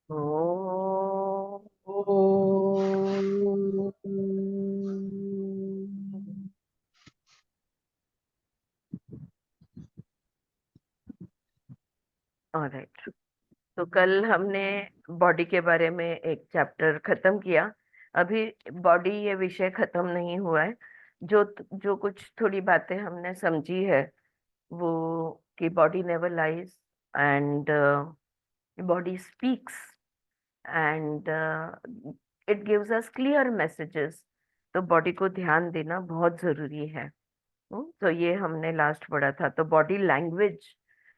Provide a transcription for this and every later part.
ओ alright. तो कल हमने बॉडी के बारे में एक चैप्टर खत्म किया। अभी बॉडी ये विषय खत्म नहीं हुआ है। जो जो कुछ थोड़ी बातें हमने समझी है वो कि body never lies and body speaks and it gives us clear messages. तो बॉडी को ध्यान देना बहुत जरूरी है। तो ये हमने लास्ट पढ़ा था। तो बॉडी लैंग्वेज,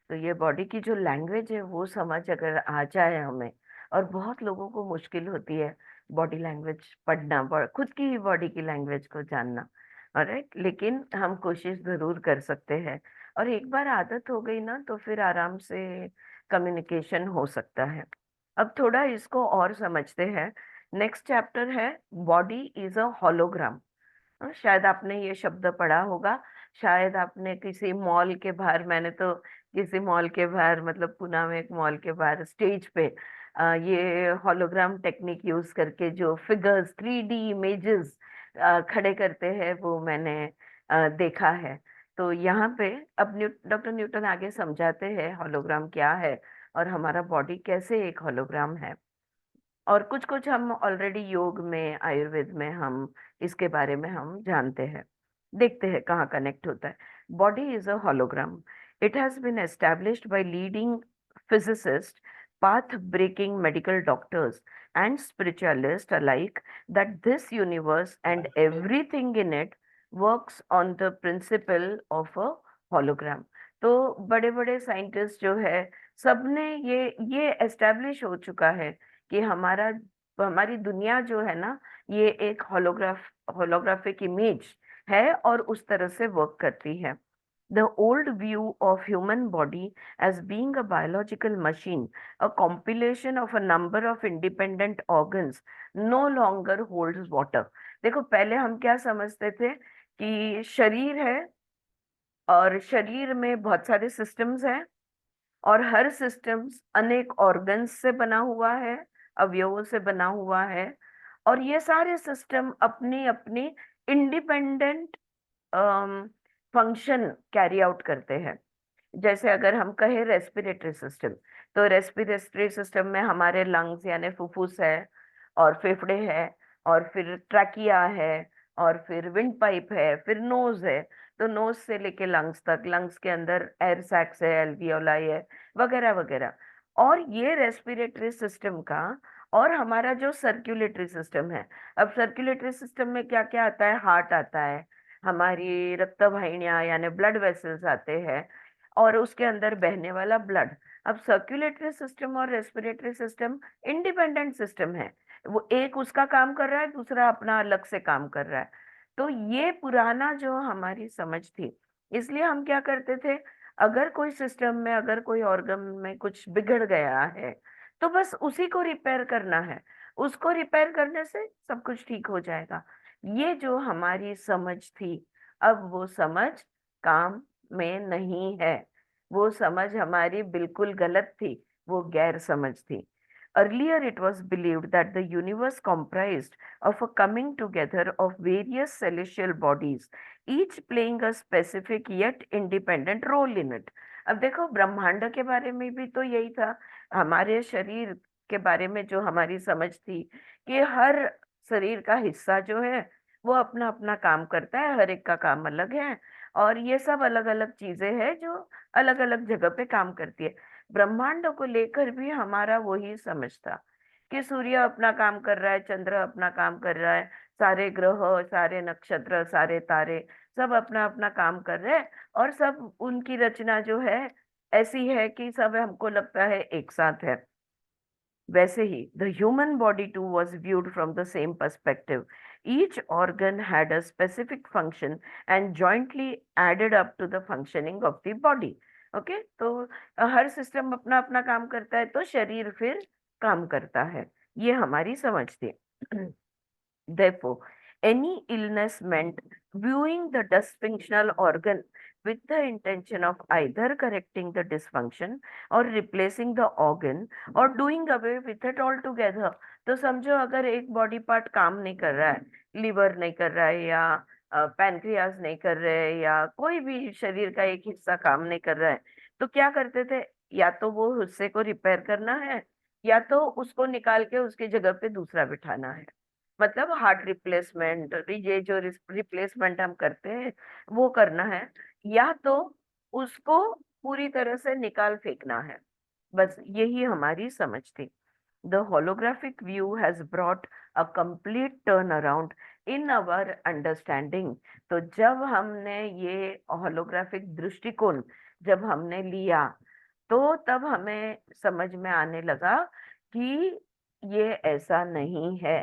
तो ये बॉडी की जो लैंग्वेज है वो समझ अगर आ जाए हमें, और बहुत लोगों को मुश्किल होती है बॉडी लैंग्वेज पढ़ना, खुद की ही बॉडी की लैंग्वेज को जानना। ऑलराइट, लेकिन हम कोशिश जरूर कर सकते हैं। और एक बार आदत हो गई ना तो फिर आराम से कम्युनिकेशन हो सकता है। अब थोड़ा इसको और समझते हैं। नेक्स्ट चैप्टर है बॉडी इज अ हॉलोग्राम। शायद आपने ये शब्द पढ़ा होगा। शायद आपने किसी मॉल के बाहर, मैंने तो किसी मॉल के बाहर, मतलब पुणे में एक मॉल के बाहर स्टेज पे ये हॉलोग्राम टेक्निक यूज करके जो फिगर्स, 3D इमेजेस खड़े करते हैं वो मैंने देखा है। तो यहाँ पे अब डॉक्टर न्यूटन आगे समझाते हैं हॉलोग्राम क्या है और हमारा बॉडी कैसे एक हॉलोग्राम है। और कुछ कुछ हम ऑलरेडी योग में, आयुर्वेद में हम इसके बारे में हम जानते हैं। देखते हैं कहाँ कनेक्ट होता है। Body is a hologram. It has been established by leading physicists, path-breaking medical doctors, and spiritualists alike that this universe and everything in it works on the principle of a hologram। तो बड़े बड़े scientist जो है सबने ये establish हो चुका है कि हमारी दुनिया जो है ना, ये एक होलोग्राफिक इमेज है और उस तरह से वर्क करती है। The old view of human body as being a biological machine, a compilation of a number of independent organs, no longer holds water। देखो, पहले हम क्या समझते थे कि शरीर है और शरीर में बहुत सारे सिस्टम्स हैं और हर सिस्टम्स अनेक ऑर्गन्स से बना हुआ है, अवयवों से बना हुआ है। और ये सारे सिस्टम अपनी अपनी इंडिपेंडेंट फंक्शन कैरी आउट करते हैं। जैसे अगर हम कहें रेस्पिरेटरी सिस्टम, तो रेस्पिरेटरी सिस्टम में हमारे लंग्स यानी फुफ्फुस है और फेफड़े है और फिर ट्रैकिया है और फिर विंड पाइप है, फिर नोज है। तो नोज से लेके लंग्स तक, लंग्स के अंदर एयर सैक्स है, एल्वियोलाई है, वगैरह वगैरह। और ये रेस्पिरेटरी सिस्टम का, और हमारा जो सर्कुलेटरी सिस्टम है। अब सर्कुलेटरी सिस्टम में क्या क्या आता है? हार्ट आता है, हमारी रक्त वाहिनियां यानी ब्लड वेसल्स आते हैं, और उसके अंदर बहने वाला ब्लड। अब सर्कुलेटरी सिस्टम और रेस्पिरेटरी सिस्टम इंडिपेंडेंट सिस्टम है। वो एक उसका काम कर रहा है, दूसरा अपना अलग से काम कर रहा है। तो ये पुराना जो हमारी समझ थी, इसलिए हम क्या करते थे, अगर कोई सिस्टम में, अगर कोई ऑर्गन में कुछ बिगड़ गया है तो बस उसी को रिपेयर करना है। उसको रिपेयर करने से सब कुछ ठीक हो जाएगा। ये जो हमारी समझ थी, अब वो समझ काम में नहीं है। वो समझ हमारी बिल्कुल गलत थी, वो गैर समझ थी। Earlier, it was believed that the universe comprised of a coming together of various celestial bodies, each playing a specific yet independent role in it। अब देखो, ब्रह्मांड के बारे में भी तो यही था। हमारे शरीर के बारे में जो हमारी समझ थी कि हर शरीर का हिस्सा जो है वो अपना अपना काम करता है, हर एक का काम अलग है, और ये सब अलग अलग चीजें हैं जो अलग अलग जगह पे काम करती है। ब्रह्मांड को लेकर भी हमारा वही समझ था कि सूर्य अपना काम कर रहा है, चंद्र अपना काम कर रहा है, सारे ग्रह, सारे नक्षत्र, सारे तारे सब अपना अपना काम कर रहे हैं, और सब उनकी रचना जो है ऐसी है कि सब हमको लगता है एक साथ है। वैसे ही the human body too was viewed from the same perspective. Each organ had a specific function and jointly added up to the functioning of the body. Okay, तो हर सिस्टम अपना अपना काम करता है तो शरीर फिर काम करता है। ये हमारी समझ थी। Therefore, Any illness meant viewing the dysfunctional organ with the intention of either correcting the dysfunction or replacing the organ or doing away with it altogether. तो समझो अगर एक बॉडी पार्ट काम नहीं कर रहा है, लिवर नहीं कर रहा है या पैनक्रियाज नहीं कर रहे हैं या कोई भी शरीर का एक हिस्सा काम नहीं कर रहा है, तो क्या करते थे? या तो वो हिस्से को रिपेयर करना है या तो उसको निकाल के उसकी जगह पे दूसरा बिठाना है। मतलब हार्ट रिप्लेसमेंट, ये जो रिप्लेसमेंट हम करते हैं वो करना है, या तो उसको पूरी तरह से निकाल फेंकना है। बस यही हमारी समझ थी। The holographic view has brought a complete turnaround in our understanding. तो जब हमने ये holographic दृष्टिकोण जब हमने लिया, तो तब हमें समझ में आने लगा कि ये ऐसा नहीं है।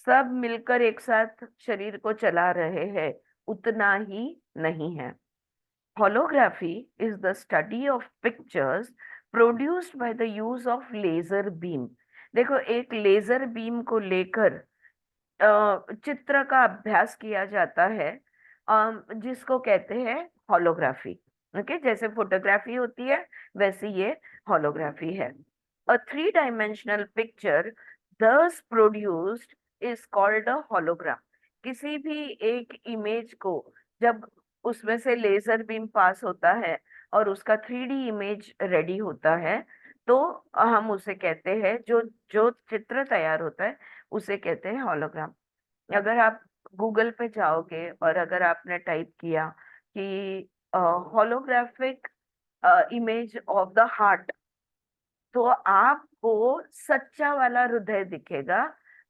सब मिलकर एक साथ शरीर को चला रहे हैं, उतना ही नहीं है। Holography is the study of pictures produced by the use of laser beam. देखो, एक लेजर बीम को लेकर चित्र का अभ्यास किया जाता है, जिसको कहते हैं होलोग्राफी। ओके, जैसे फोटोग्राफी होती है वैसे ये होलोग्राफी है। A three-dimensional picture thus produced is called a hologram. किसी भी एक इमेज को जब उसमें से लेजर बीम पास होता है और उसका 3D इमेज रेडी होता है, तो हम उसे कहते हैं, जो जो चित्र तैयार होता है उसे कहते हैं होलोग्राम। अगर आप गूगल पे जाओगे और अगर आपने टाइप किया कि holographic image of the heart, तो आपको सच्चा वाला हृदय दिखेगा,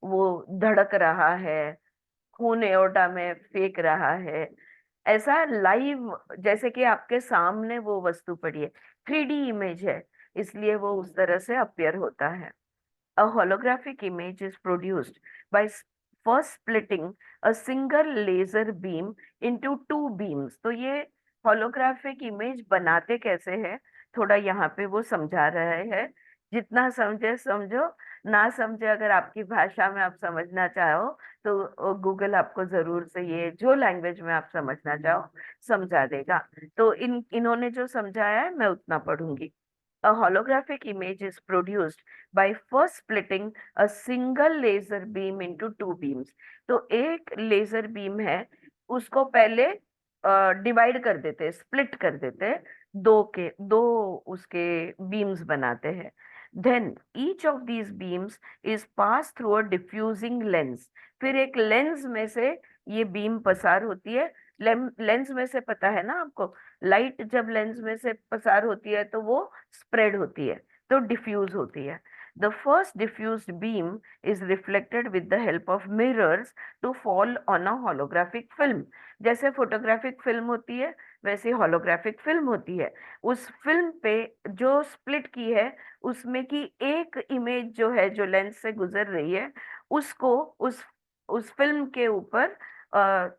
वो धड़क रहा है, खून एओर्टा में फेंक रहा है, ऐसा लाइव, जैसे कि आपके सामने वो वस्तु पड़ी है। 3D इमेज है, इसलिए वो उस तरह से अपीयर होता है। A holographic image is produced by first splitting a single laser beam into two beams. तो ये holographic image बनाते कैसे हैं, थोड़ा यहाँ पे वो समझा रहे हैं। जितना समझे समझो, ना समझे अगर आपकी भाषा में आप समझना चाहो तो गूगल आपको जरूर से ये जो लैंग्वेज में आप समझना चाहो समझा देगा। तो इन्होंने जो समझाया है मैं उतना पढ़ूंगी। A holographic image is produced by first splitting a single laser beam into two beams. तो एक लेजर बीम है, उसको पहले डिवाइड कर देते हैं, स्प्लिट कर देते हैं, दो उसके बीम्स बनाते हैं। Then each of these beams is passed through a diffusing lens. फिर एक लेंस में से ये बीम पसार होती है। लेंस में से पता है ना आपको, लाइट जब लेंस में से पसार होती है तो वो स्प्रेड होती है, तो डिफ्यूज होती है। The first diffused beam is reflected with the help of mirrors to fall on a holographic film. जैसे फोटोग्राफिक फिल्म होती है वैसे होलोग्राफिक फिल्म होती है। उस फिल्म पे जो स्प्लिट की है उसमें की एक इमेज जो है, जो लेंस से गुजर रही है, उसको उस फिल्म के ऊपर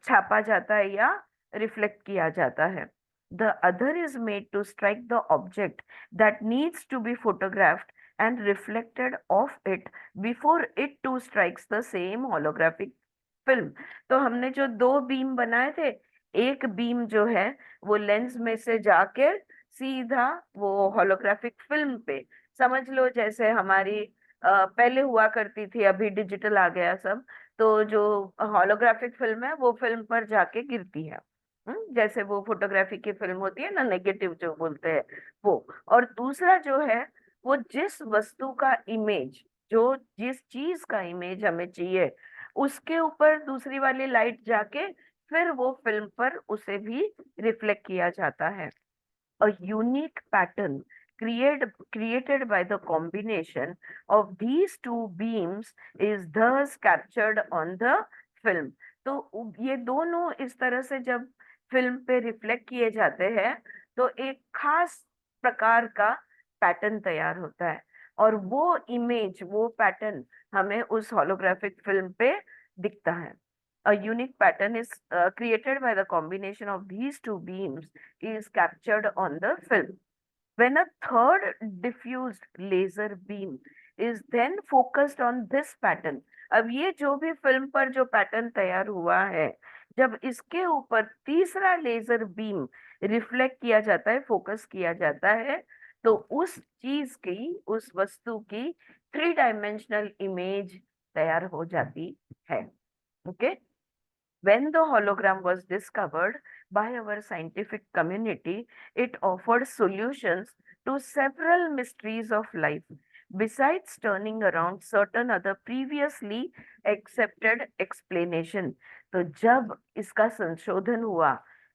छापा जाता है या रिफ्लेक्ट किया जाता है। The other is made to strike the object that needs to be photographed and reflected off it before it too strikes the same holographic film. तो हमने जो दो बीम बनाए थे, एक बीम जो है वो लेंस में से जाके सीधा वो होलोग्राफिक फिल्म पे, समझ लो जैसे हमारी पहले हुआ करती थी, अभी डिजिटल आ गया सब, तो जो होलोग्राफिक फिल्म है वो फिल्म पर जाके गिरती है। जैसे वो फोटोग्राफी की फिल्म होती है ना, नेगेटिव जो बोलते हैं वो। और दूसरा जो है, वो जिस वस्तु का इमेज, जो जिस चीज का इमेज हमें चाहिए, उसके ऊपर दूसरी वाली लाइट जाके फिर वो फिल्म पर उसे भी रिफ्लेक्ट किया जाता है। A unique pattern created by the combination of these two beams is thus captured on the film. तो ये दोनों इस तरह से जब फिल्म पे रिफ्लेक्ट किए जाते हैं तो एक खास प्रकार का पैटर्न तैयार होता है, और वो इमेज, वो पैटर्न हमें उस होलोग्राफिक फिल्म पे दिखता है। A unique pattern is created by the combination of these two beams is captured on the film. When a third diffused laser beam is then focused on this pattern, अब ये जो भी film पर जो pattern तैयार हुआ है, जब इसके ऊपर तीसरा लेजर बीम रिफ्लेक्ट किया जाता है, फोकस किया जाता है, तो उस चीज की, उस वस्तु की 3 डायमेंशनल इमेज तैयार हो जाती है। Okay. When the hologram was discovered by our scientific community, it offered solutions to several mysteries of life, besides turning around certain other previously accepted explanation. तो जब इसका संशोधन हुआ,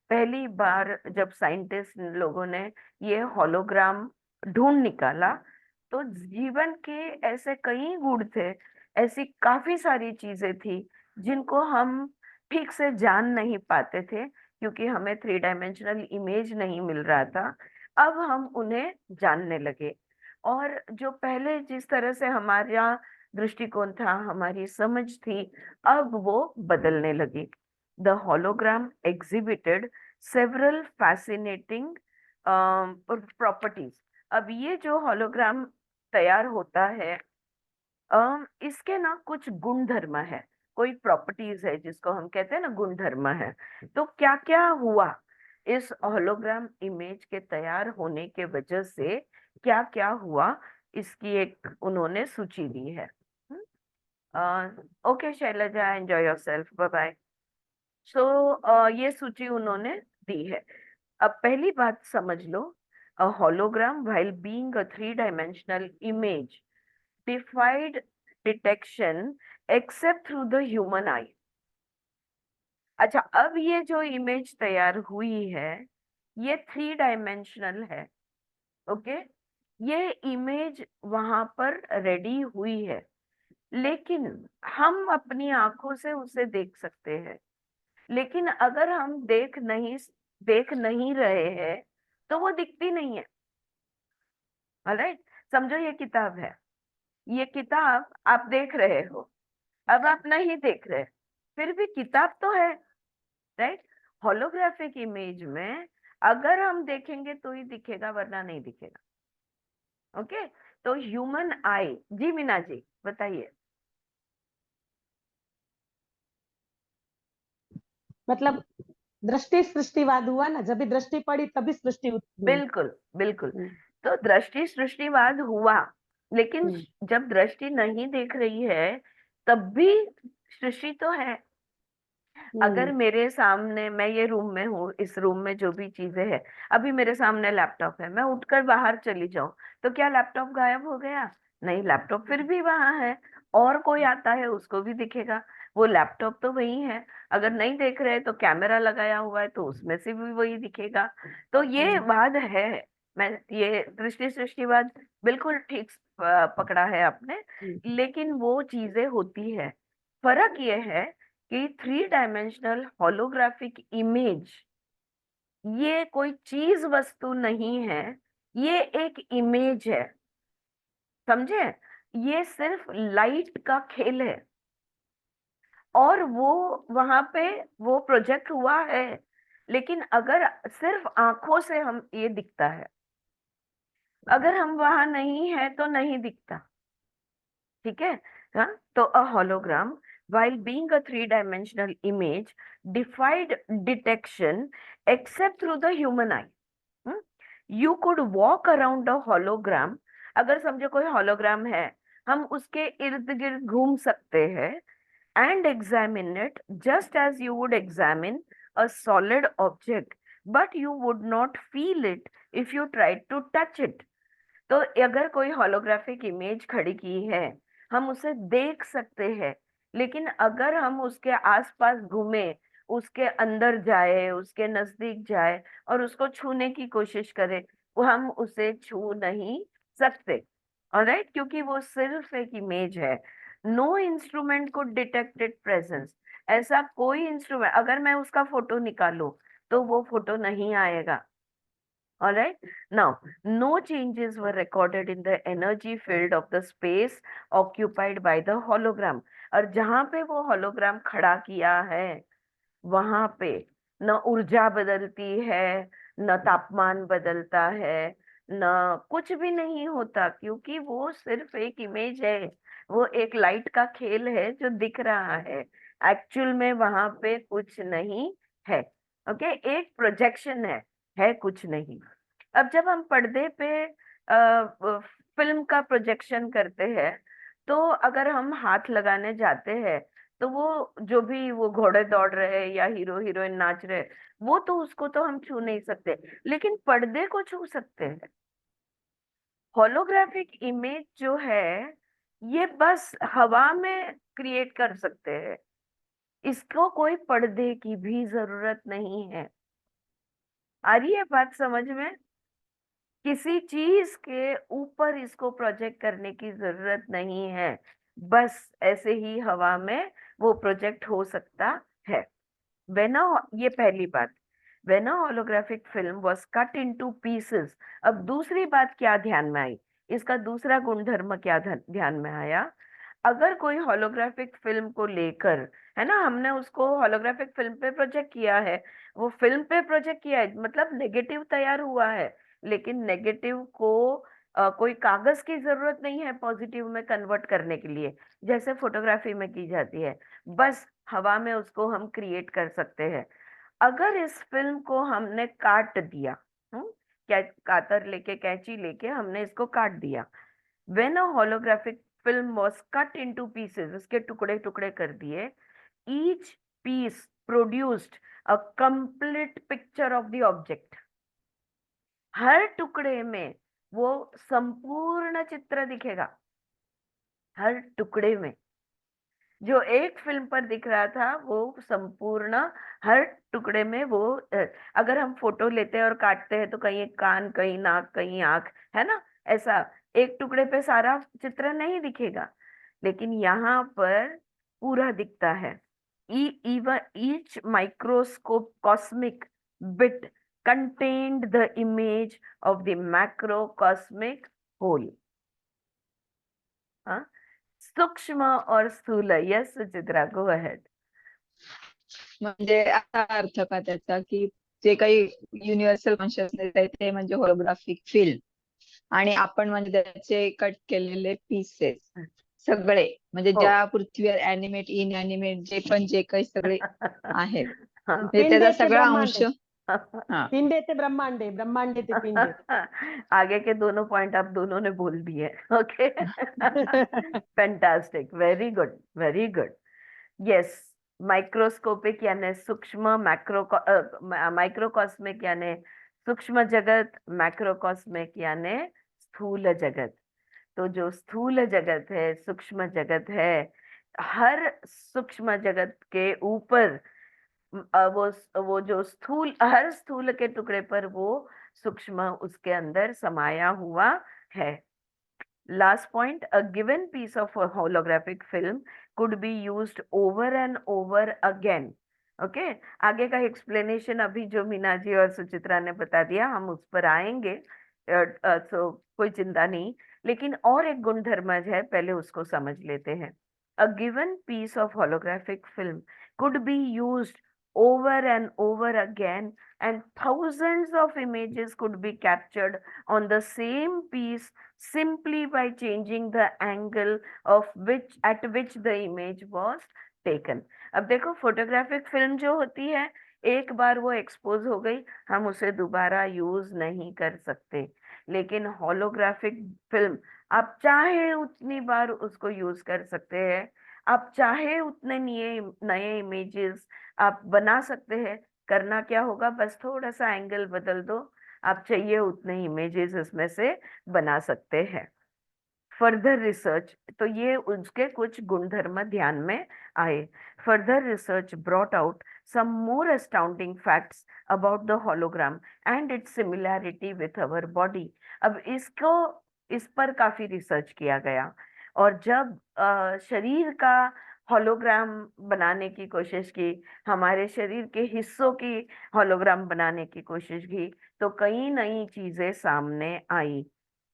पहली बार जब साइंटिस्ट लोगों ने ये हॉलोग्राम ढूंढ निकाला, तो जीवन के ऐसे कई गुण थे, ऐसी काफी सारी चीजें थी जिनको हम ठीक से जान नहीं पाते थे, क्योंकि हमें 3 डायमेंशनल इमेज नहीं मिल रहा था। अब हम उन्हें जानने लगे, और जो पहले जिस तरह से हमारा दृष्टिकोण था, हमारी समझ थी, अब वो बदलने लगी। The hologram exhibited several fascinating properties. अब ये जो हॉलोग्राम तैयार होता है, इसके ना कुछ गुण धर्म है, कोई प्रॉपर्टीज है जिसको हम कहते हैं ना गुण धर्म है। तो क्या क्या हुआ इस होलोग्राम इमेज के तैयार होने के वजह से, क्या क्या हुआ, इसकी एक उन्होंने सूची दी है। Okay Shailaja, enjoy yourself, bye bye. So ये सूची उन्होंने दी है। अब पहली बात समझ लो, अ hologram while being a 3 dimensional image defied detection except through the human eye। अच्छा, अब ये जो इमेज तैयार हुई है, ये 3 डायमेंशनल है। ओके। ये इमेज वहां पर रेडी हुई है, लेकिन हम अपनी आंखों से उसे देख सकते हैं। लेकिन अगर हम देख नहीं रहे हैं, तो वो दिखती नहीं है। ऑलराइट। समझो ये किताब है, ये किताब आप देख रहे हो, अब आप नहीं देख रहे, फिर भी किताब तो है, राइट। होलोग्राफिक इमेज में अगर हम देखेंगे तो ही दिखेगा, वरना नहीं दिखेगा। ओके। तो ह्यूमन आई, जी मीना जी बताइए। मतलब दृष्टि सृष्टिवाद हुआ ना, जब भी दृष्टि पड़ी तभी सृष्टि हुई। बिल्कुल बिल्कुल। तो दृष्टि सृष्टिवाद हुआ, लेकिन जब दृष्टि नहीं देख रही है, तब भी सृष्टि तो है। अगर मेरे सामने, मैं ये रूम में हूँ, इस रूम में जो भी चीजें हैं, अभी मेरे सामने लैपटॉप है, मैं उठकर बाहर चली जाऊं, तो क्या लैपटॉप गायब हो गया? नहीं, लैपटॉप फिर भी वहां है, और कोई आता है उसको भी दिखेगा, वो लैपटॉप तो वही है। अगर नहीं देख रहे तो कैमरा लगाया हुआ है, तो उसमें से भी वही दिखेगा। तो ये बात है। मैं ये दृष्टि सृष्टिवाद बिल्कुल ठीक पकड़ा है आपने, लेकिन वो चीजें होती है। फर्क ये है कि 3 डायमेंशनल होलोग्राफिक इमेज, ये कोई चीज वस्तु नहीं है, ये एक इमेज है। समझे? ये सिर्फ लाइट का खेल है, और वो वहां पे वो प्रोजेक्ट हुआ है, लेकिन अगर सिर्फ आंखों से हम, ये दिखता है, अगर हम वहां नहीं है तो नहीं दिखता। ठीक है। हाँ। तो अ hologram while being a 3 dimensional image defied detection except through the human eye। You could walk around a hologram। अगर समझो कोई hologram है, हम उसके इर्द गिर्द घूम सकते हैं, and examine it just as you would examine a solid object, but you would not feel it if you tried to touch it। तो अगर कोई होलोग्राफिक इमेज खड़ी की है, हम उसे देख सकते हैं, लेकिन अगर हम उसके आसपास घूमे, उसके अंदर जाए, उसके नजदीक जाए और उसको छूने की कोशिश करें, वो हम उसे छू नहीं सकते। ऑलराइट, क्योंकि वो सिर्फ एक इमेज है। नो इंस्ट्रूमेंट को डिटेक्टेड प्रेजेंस। ऐसा कोई इंस्ट्रूमेंट, अगर मैं उसका फोटो निकालूं तो वो फोटो नहीं आएगा। All right. Now, no changes were recorded in the energy field of the space occupied by the hologram। और जहां पे वो hologram खड़ा किया है, वहां पे न ऊर्जा बदलती है, न तापमान बदलता है, न कुछ भी नहीं होता, क्योंकि वो सिर्फ एक इमेज है। वो एक लाइट का खेल है जो दिख रहा है, एक्चुअल में वहां पे कुछ नहीं है। ओके, एक प्रोजेक्शन है कुछ नहीं। अब जब हम पर्दे पे फिल्म का प्रोजेक्शन करते हैं, तो अगर हम हाथ लगाने जाते हैं, तो वो जो भी वो घोड़े दौड़ रहे हैं या हीरो हीरोइन नाच रहे हैं, वो तो उसको तो हम छू नहीं सकते, लेकिन पर्दे को छू सकते हैं। होलोग्राफिक इमेज जो है, ये बस हवा में क्रिएट कर सकते हैं, इसको कोई पर्दे की भी जरूरत नहीं है। आ रही है बात समझ में? किसी चीज के ऊपर इसको प्रोजेक्ट करने की जरूरत नहीं है, बस ऐसे ही हवा में वो प्रोजेक्ट हो सकता है। when a ये पहली बात, when a holographic film was cut into pieces। अब दूसरी बात क्या ध्यान में आई, इसका दूसरा गुणधर्म क्या ध्यान में आया? अगर कोई होलोग्राफिक फिल्म को लेकर, है ना, हमने उसको होलोग्राफिक फिल्म पे प्रोजेक्ट किया है, वो फिल्म पे प्रोजेक्ट किया है, मतलब नेगेटिव तैयार हुआ है, लेकिन नेगेटिव को कोई कागज की जरूरत नहीं है पॉजिटिव में कन्वर्ट करने के लिए, जैसे फोटोग्राफी में की जाती है। बस हवा में उसको हम क्रिएट कर सकते हैं। अगर इस फिल्म को हमने काट दिया, क्या कातर लेके कैंची लेके हमने इसको काट दिया, when a holographic film was cut into pieces, इसके टुकड़े टुकड़े कर दिए, each piece produced a complete picture of the object। हर टुकड़े में वो संपूर्ण चित्र दिखेगा, हर टुकड़े में। जो एक फिल्म पर दिख रहा था वो संपूर्ण, हर टुकड़े में वो अगर हम फोटो लेते हैं और काटते हैं तो कहीं एक कान, कहीं नाक, कहीं आंख, है ना, ऐसा एक टुकड़े पे सारा चित्र नहीं दिखेगा, लेकिन यहाँ पर पूरा दिखता है। even each microscopic bit contained the image of the macrocosmic whole। हाँ, सूक्ष्म और स्थूल। Yes Suchitra, go ahead. म्हणजे असा अर्थ का त्याचा की जे काही युनिव्हर्सल कॉन्शियसनेस आहे ते म्हणजे होलोग्राफिक फिल्म, आणि आपण म्हणजे त्याचे कट केलेले पीसेस सगळे, म्हणजे हो ज्या पृथ्वीवर ॲनिमेट इनॲनिमेट जे काही सगळे आहेत, हाँ म्हणजे त्याचा पिंडे ते सगळा ब्रह्मांड अंश. हा, पिंडे ते ब्रह्मांडे, ब्रह्मांडे ते पिंडे। आगे के दोनों पॉइंट आप दोनों ने बोल दिए। Okay, fantastic, very good, very good. Yes, microscopic यानी सूक्ष्म, माइक्रोकॉस्मिक यानी सूक्ष्म जगत, मैक्रोकॉस्मिक यानी स्थूल जगत। तो जो स्थूल जगत है, सूक्ष्म जगत है, हर सूक्ष्म जगत के ऊपर वो जो स्थूल, हर स्थूल के टुकड़े पर वो सूक्ष्म उसके अंदर समाया हुआ है। Last point, a given piece of a holographic film could be used over and over again। Okay, आगे का एक्सप्लेनेशन अभी जो मीना जी और सुचित्रा ने बता दिया, हम उस पर आएंगे, सो कोई चिंता नहीं। लेकिन और एक गुणधर्म है, पहले उसको समझ लेते हैं। A given piece of holographic film could be used over and over again, and thousands of images could be captured on the same piece simply by changing the angle of which at which the image was taken। अब देखो, photographic film जो होती है, एक बार वो expose हो गई, हम उसे दोबारा यूज नहीं कर सकते। लेकिन होलोग्राफिक फिल्म आप चाहे उतनी बार उसको यूज कर सकते हैं, आप चाहे उतने नए नए इमेजेस आप बना सकते हैं। करना क्या होगा, बस थोड़ा सा एंगल बदल दो, आप चाहिए उतने इमेजेस इसमें से बना सकते हैं। फर्दर रिसर्च, तो ये उसके कुछ गुणधर्म ध्यान में आए। Further research brought out some more astounding facts about the hologram and its similarity with our body। अब इस पर काफी रिसर्च किया गया, और जब शरीर का होलोग्राम बनाने की कोशिश की, हमारे शरीर के हिस्सों की होलोग्राम बनाने की कोशिश की, तो कई नई चीजें सामने आई।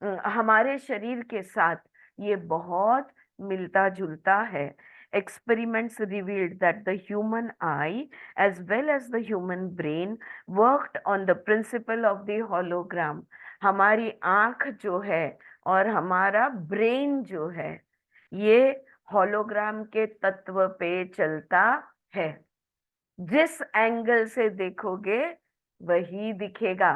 हमारे शरीर के साथ ये बहुत मिलता जुलता है। Experiments revealed that the human eye as well as the human brain worked on the principle of the hologram। हमारी आंख जो है और हमारा ब्रेन जो है, ये हॉलोग्राम के तत्व पे चलता है। जिस एंगल से देखोगे वही दिखेगा।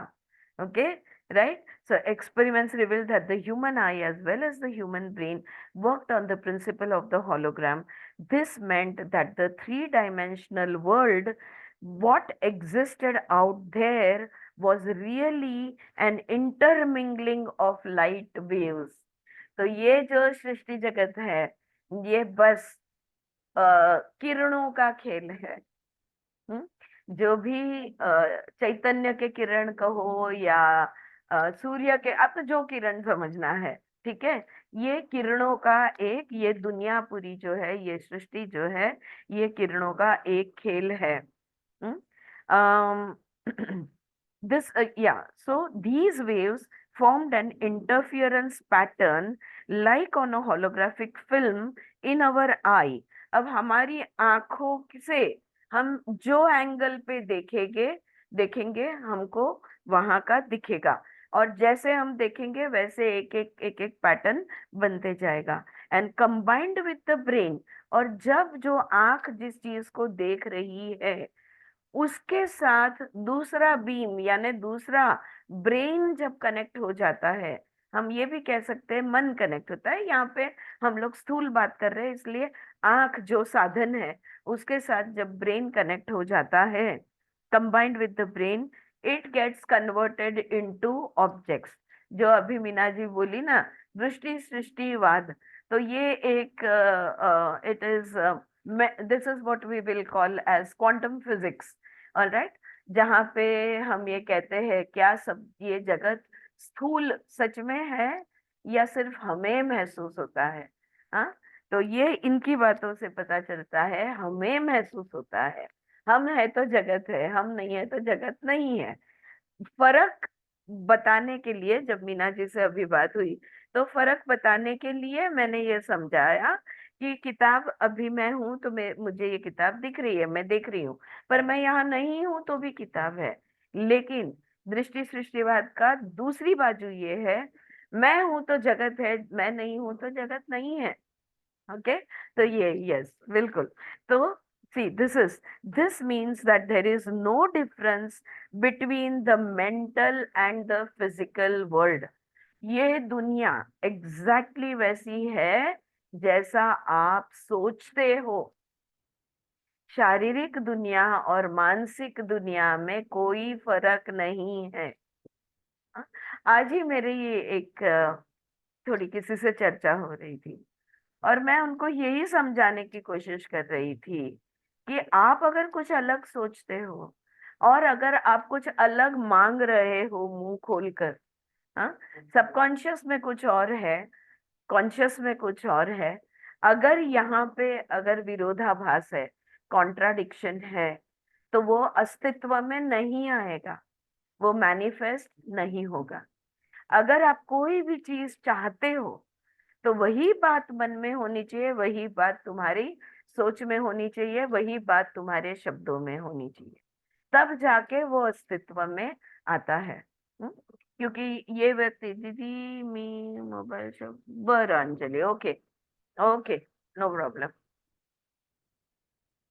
Okay, right? So experiments revealed that the human eye as well as the human brain worked on the principle of the hologram. This meant that the three-dimensional world, what existed out there, was really an intermingling of light waves. तो ये जो सृष्टि जगत है, ये बस किरणों का खेल है। जो भी चैतन्य के किरण कहो या सूर्य के, आपको जो किरण समझना है, ठीक है, ये किरणों का एक, ये दुनिया पूरी जो है, ये सृष्टि जो है, ये किरणों का एक खेल है। this yeah, so these waves formed an interference pattern like on a holographic film in our eye. अब हमारी आंखों से हम जो एंगल पे देखेंगे हमको वहां का दिखेगा, और जैसे हम देखेंगे वैसे एक एक पैटर्न बनते जाएगा। And combined with the brain, और जब जो आंख जिस चीज को देख रही है उसके साथ दूसरा बीम यानी दूसरा ब्रेन जब कनेक्ट हो जाता है, हम ये भी कह सकते हैं मन कनेक्ट होता है। यहाँ पे हम लोग स्थूल बात कर रहे हैं, इसलिए आंख जो साधन है उसके साथ जब ब्रेन कनेक्ट हो जाता है, combined with the brain, it gets converted into objects. जो अभी मीना जी बोली ना, दृष्टि सृष्टिवाद, तो ये एक it is this is what we will call as quantum physics. Alright, जहाँ पे हम ये कहते हैं क्या सब ये जगत स्थूल सच में है या सिर्फ हमें महसूस होता है। हाँ, तो ये इनकी बातों से पता चलता है, हमें महसूस होता है। हम है तो जगत है, हम नहीं है तो जगत नहीं है। फर्क बताने के लिए, जब मीना जी से अभी बात हुई तो फर्क बताने के लिए मैंने ये समझाया कि किताब, अभी मैं हूं तो मुझे ये किताब दिख रही है, मैं देख रही हूँ, पर मैं यहाँ नहीं हूं तो भी किताब है। लेकिन दृष्टि सृष्टिवाद का दूसरी बाजू ये है, मैं हूं तो जगत है, मैं नहीं हूं तो जगत नहीं है। ओके, तो ये यस बिल्कुल। तो see, this means that there is no difference between the mental and the physical world. ये दुनिया एग्जैक्टली वैसी है जैसा आप सोचते हो। शारीरिक दुनिया और मानसिक दुनिया में कोई फर्क नहीं है। हाँ, आज ही मेरी ये एक थोड़ी किसी से चर्चा हो रही थी, और मैं उनको यही समझाने की कोशिश कर रही थी कि आप अगर कुछ अलग सोचते हो और अगर आप कुछ अलग मांग रहे हो मुंह खोलकर, हाँ, सबकॉन्शियस में कुछ और है, कॉन्शियस में कुछ और है, अगर यहाँ पे अगर विरोधाभास है, कॉन्ट्राडिक्शन है, तो वो अस्तित्व में नहीं आएगा, वो मैनिफेस्ट नहीं होगा। अगर आप कोई भी चीज चाहते हो तो वही बात मन में होनी चाहिए, वही बात तुम्हारी सोच में होनी चाहिए, वही बात तुम्हारे शब्दों में होनी चाहिए, तब जाके वो अस्तित्व में आता है। क्योंकि ये व्यक्ति, दीदी मी मोबाईल शॉप, बरं Anjali, okay okay, no problem,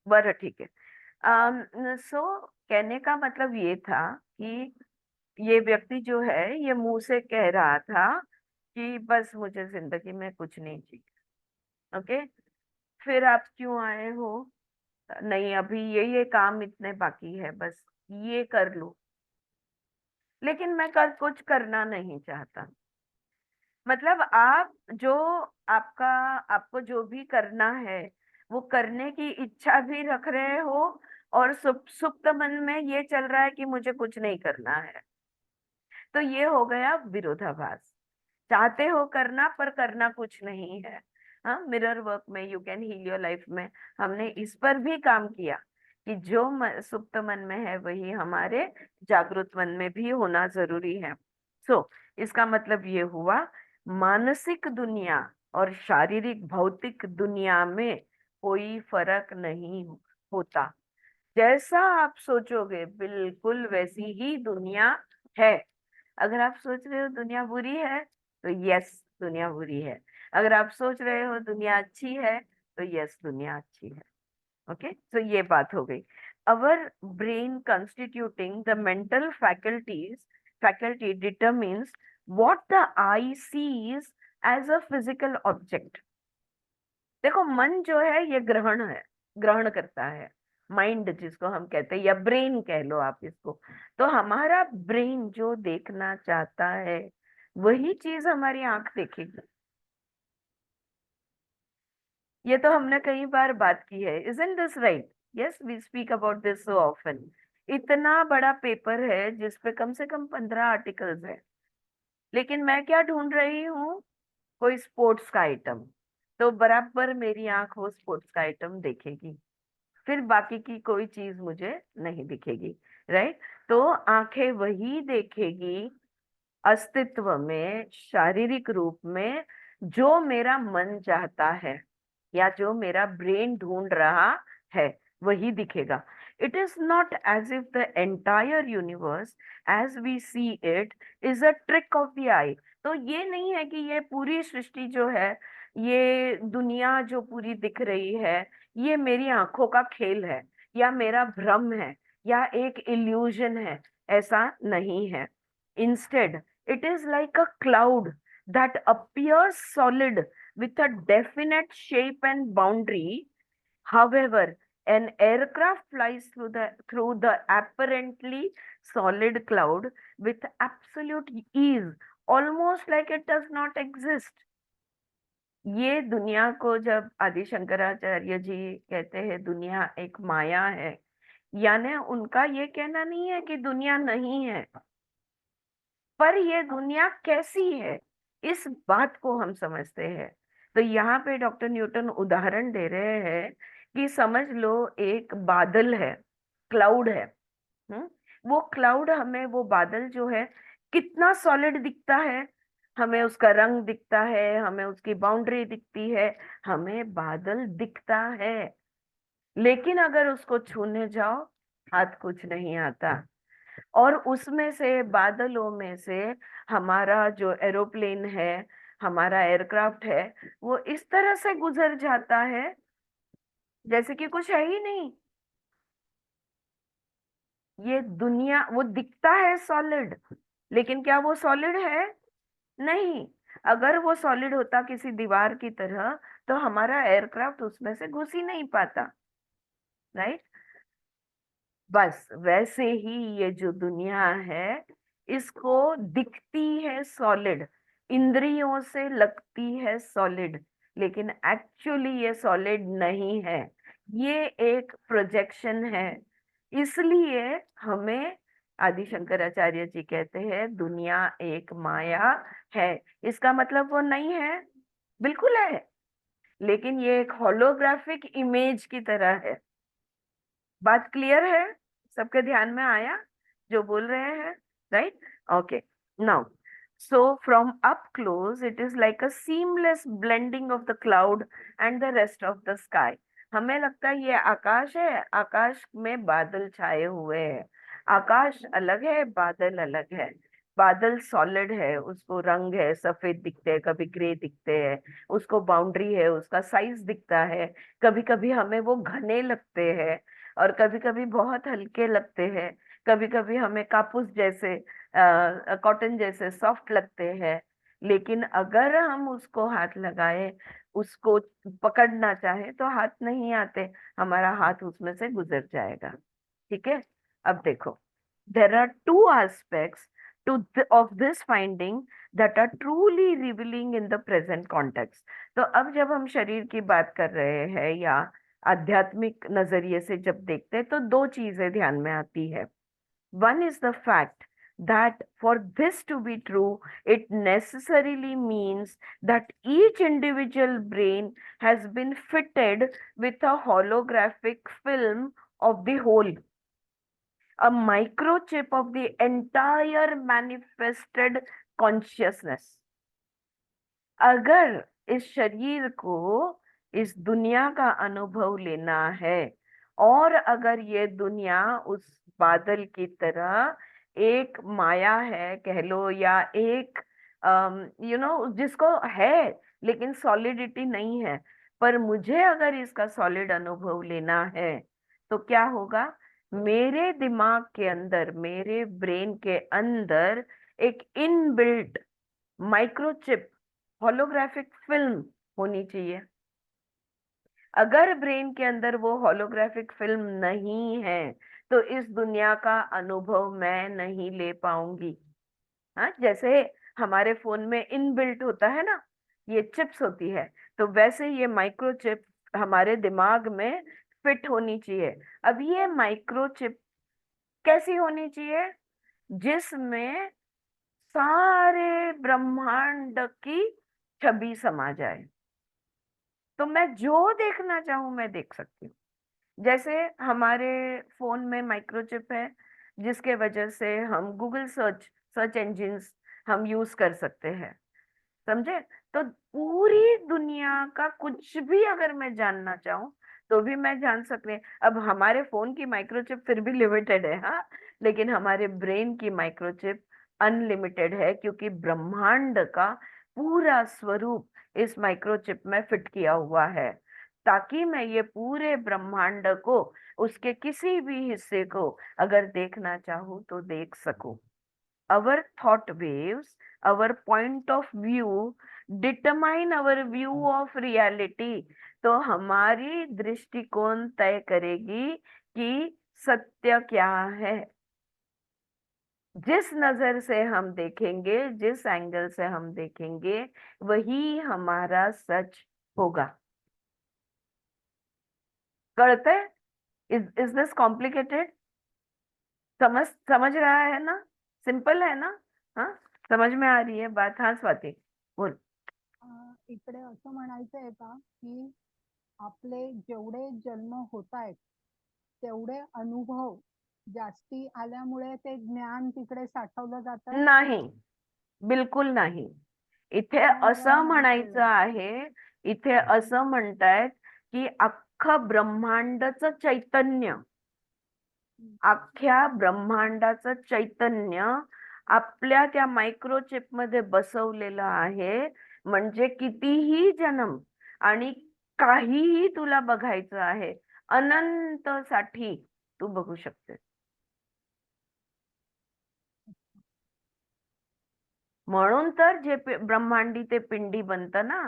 बरं ठीक है। सो कहने का मतलब ये था कि ये व्यक्ति जो है ये मुंह से कह रहा था कि बस मुझे जिंदगी में कुछ नहीं चाहिए। ओके, फिर आप क्यों आए हो? नहीं, अभी ये काम इतने बाकी है, बस ये कर लो, लेकिन मैं कुछ करना नहीं चाहता। मतलब आप जो आपका आपको जो भी करना है वो करने की इच्छा भी रख रहे हो, और सुप्त मन में ये चल रहा है कि मुझे कुछ नहीं करना है। तो ये हो गया विरोधाभास। चाहते हो करना पर करना कुछ नहीं है। हाँ, मिरर वर्क में you can heal your life में हमने इस पर भी काम किया कि जो सुप्त मन में है वही हमारे जागृत मन में भी होना जरूरी है। सो इसका मतलब ये हुआ, मानसिक दुनिया और शारीरिक भौतिक दुनिया में कोई फर्क नहीं होता। जैसा आप सोचोगे बिल्कुल वैसी ही दुनिया है। अगर आप सोच रहे हो दुनिया बुरी है तो यस, दुनिया बुरी है। अगर आप सोच रहे हो दुनिया अच्छी है तो यस दुनिया अच्छी है। ओके, तो ये बात हो गई। Our brain constituting the mental faculty determines what the eye sees as a physical object. देखो मन जो है ये ग्रहण करता है, माइंड जिसको हम कहते हैं या ब्रेन कह लो आप इसको। तो हमारा ब्रेन जो देखना चाहता है वही चीज हमारी आंख देखेगी। ये तो हमने कई बार बात की है, isn't this right? Yes, we speak about this so often. इतना बड़ा पेपर है जिसपे कम से कम 15 आर्टिकल्स है, लेकिन मैं क्या ढूंढ रही हूँ, कोई स्पोर्ट्स का आइटम। तो बराबर मेरी आंख वो स्पोर्ट्स का आइटम देखेगी, फिर बाकी की कोई चीज मुझे नहीं दिखेगी, राइट? तो आंखें वही देखेगी अस्तित्व में, शारीरिक रूप में, जो मेरा मन चाहता है या जो मेरा ब्रेन ढूंढ रहा है वही दिखेगा। It is not as if the entire universe as we see it is a trick of the eye. तो ये नहीं है कि ये पूरी सृष्टि जो है, ये दुनिया जो पूरी दिख रही है, ये मेरी आंखों का खेल है या मेरा भ्रम है या एक इल्यूजन है। ऐसा नहीं है। Instead it is like a cloud that appears solid with a definite shape and boundary. However, an aircraft flies through the apparently solid cloud with absolute ease, almost like it does not exist. ये दुनिया को जब आदि शंकराचार्य जी कहते हैं दुनिया एक माया है, यानी उनका ये कहना नहीं है कि दुनिया नहीं है, पर ये दुनिया कैसी है इस बात को हम समझते हैं। तो यहाँ पे डॉक्टर न्यूटन उदाहरण दे रहे हैं कि समझ लो एक बादल है, क्लाउड है। हम्म, वो क्लाउड हमें, वो बादल जो है कितना सॉलिड दिखता है, हमें उसका रंग दिखता है, हमें उसकी बाउंड्री दिखती है, हमें बादल दिखता है। लेकिन अगर उसको छूने जाओ हाथ कुछ नहीं आता। और उसमें से, बादलों में से, हमारा जो एरोप्लेन है, हमारा एयरक्राफ्ट है, वो इस तरह से गुजर जाता है जैसे कि कुछ है ही नहीं। ये दुनिया, वो दिखता है सॉलिड, लेकिन क्या वो सॉलिड है? नहीं। अगर वो सॉलिड होता किसी दीवार की तरह तो हमारा एयरक्राफ्ट उसमें से घुस ही नहीं पाता, राइट? बस वैसे ही ये जो दुनिया है, इसको दिखती है सॉलिड, इंद्रियों से लगती है सॉलिड, लेकिन एक्चुअली ये सॉलिड नहीं है, ये एक प्रोजेक्शन है। इसलिए हमें आदि शंकराचार्य जी कहते हैं दुनिया एक माया है। इसका मतलब वो नहीं है, बिल्कुल है, लेकिन ये एक होलोग्राफिक इमेज की तरह है। बात क्लियर है? सबके ध्यान में आया जो बोल रहे हैं, right? Okay, now so from up close it is like a seamless blending of the cloud and the rest of the sky. हमें लगता है ये आकाश है, आकाश में बादल छाए हुए हैं, आकाश अलग है, बादल अलग है। बादल सॉलिड है, उसको रंग है, सफेद दिखते हैं, कभी ग्रे दिखते हैं, उसको बाउंड्री है, उसका साइज दिखता है। कभी कभी हमें वो घने लगते हैं और कभी कभी बहुत हल्के लगते हैं, कभी कभी हमें कापूस जैसे, कॉटन जैसे सॉफ्ट लगते हैं। लेकिन अगर हम उसको हाथ लगाए, उसको पकड़ना चाहे तो हाथ नहीं आते, हमारा हाथ उसमें से गुजर जाएगा। ठीक है? अब देखो, there are two aspects of this finding that are truly revealing in the present context. तो अब जब हम शरीर की बात कर रहे हैं या आध्यात्मिक नजरिए से जब देखते हैं तो दो चीजें ध्यान में आती है। One is the fact that for this to be true, it necessarily means that each individual brain has been fitted with a holographic film of the whole, a microchip of the entire manifested consciousness. अगर इस शरीर को इस दुनिया का अनुभव लेना है और अगर ये दुनिया उस बादल की तरह एक माया है कह लो, या एक जिसको है लेकिन सॉलिडिटी नहीं है, पर मुझे अगर इसका सॉलिड अनुभव लेना है तो क्या होगा, मेरे दिमाग के अंदर, मेरे ब्रेन के अंदर एक इनबिल्ट माइक्रोचिप होलोग्राफिक फिल्म होनी चाहिए। अगर ब्रेन के अंदर वो होलोग्राफिक फिल्म नहीं है तो इस दुनिया का अनुभव मैं नहीं ले पाऊंगी। हाँ, जैसे हमारे फोन में इनबिल्ट होता है ना, ये चिप्स होती है, तो वैसे ये माइक्रोचिप हमारे दिमाग में फिट होनी चाहिए। अब ये माइक्रोचिप कैसी होनी चाहिए, जिसमें सारे ब्रह्मांड की छवि समा जाए, तो मैं जो देखना चाहूं मैं देख सकती हूँ। जैसे हमारे फोन में माइक्रोचिप है, जिसके वजह से हम गूगल सर्च इंजिन्स हम यूज कर सकते हैं, समझे। तो पूरी दुनिया का कुछ भी अगर मैं जानना चाहूँ तो भी मैं जान सकती हूँ। अब हमारे फोन की माइक्रोचिप फिर भी लिमिटेड है, हाँ, लेकिन हमारे ब्रेन की माइक्रोचिप अनलिमिटेड है, क्योंकि ब्रह्मांड का पूरा स्वरूप इस माइक्रोचिप में फिट किया हुआ है, ताकि मैं ये पूरे ब्रह्मांड को, उसके किसी भी हिस्से को अगर देखना चाहूँ तो देख सकूं। our thought waves, our point of view determine our view of reality। तो हमारी दृष्टिकोण तय करेगी कि सत्य क्या है। जिस नजर से हम देखेंगे, जिस एंगल से हम देखेंगे, वही हमारा सच होगा। करते, इज दिस कॉम्प्लिकेटेड? समझ रहा है ना, सिंपल है ना? हाँ, समझ में आ रही है बात? हाँ स्वाति बोल। इकडे असं म्हणायचंय का की आपले जेवढे जन्म होत आहेत तेवढे अनुभव जास्ती आल्यामुळे ते ज्ञान तिकडे साठवलं जातं? नाही, बिलकुल नाही। इथे असं म्हणायचं आहे, इथे असं म्हणतायत की अख्खं ब्रह्मांडाचं चैतन्य, अख्ख्या ब्रह्मांडाचं चैतन्य आपल्या त्या मायक्रोचिप मध्ये बसवलेलं आहे। म्हणजे कितीही जन्म आणि काहीही तुला बघायचं आहे, अनंत साठी तू बघू शकते। म्हणून तर जे ब्रह्मांडी ते पिंडी बनतं ना।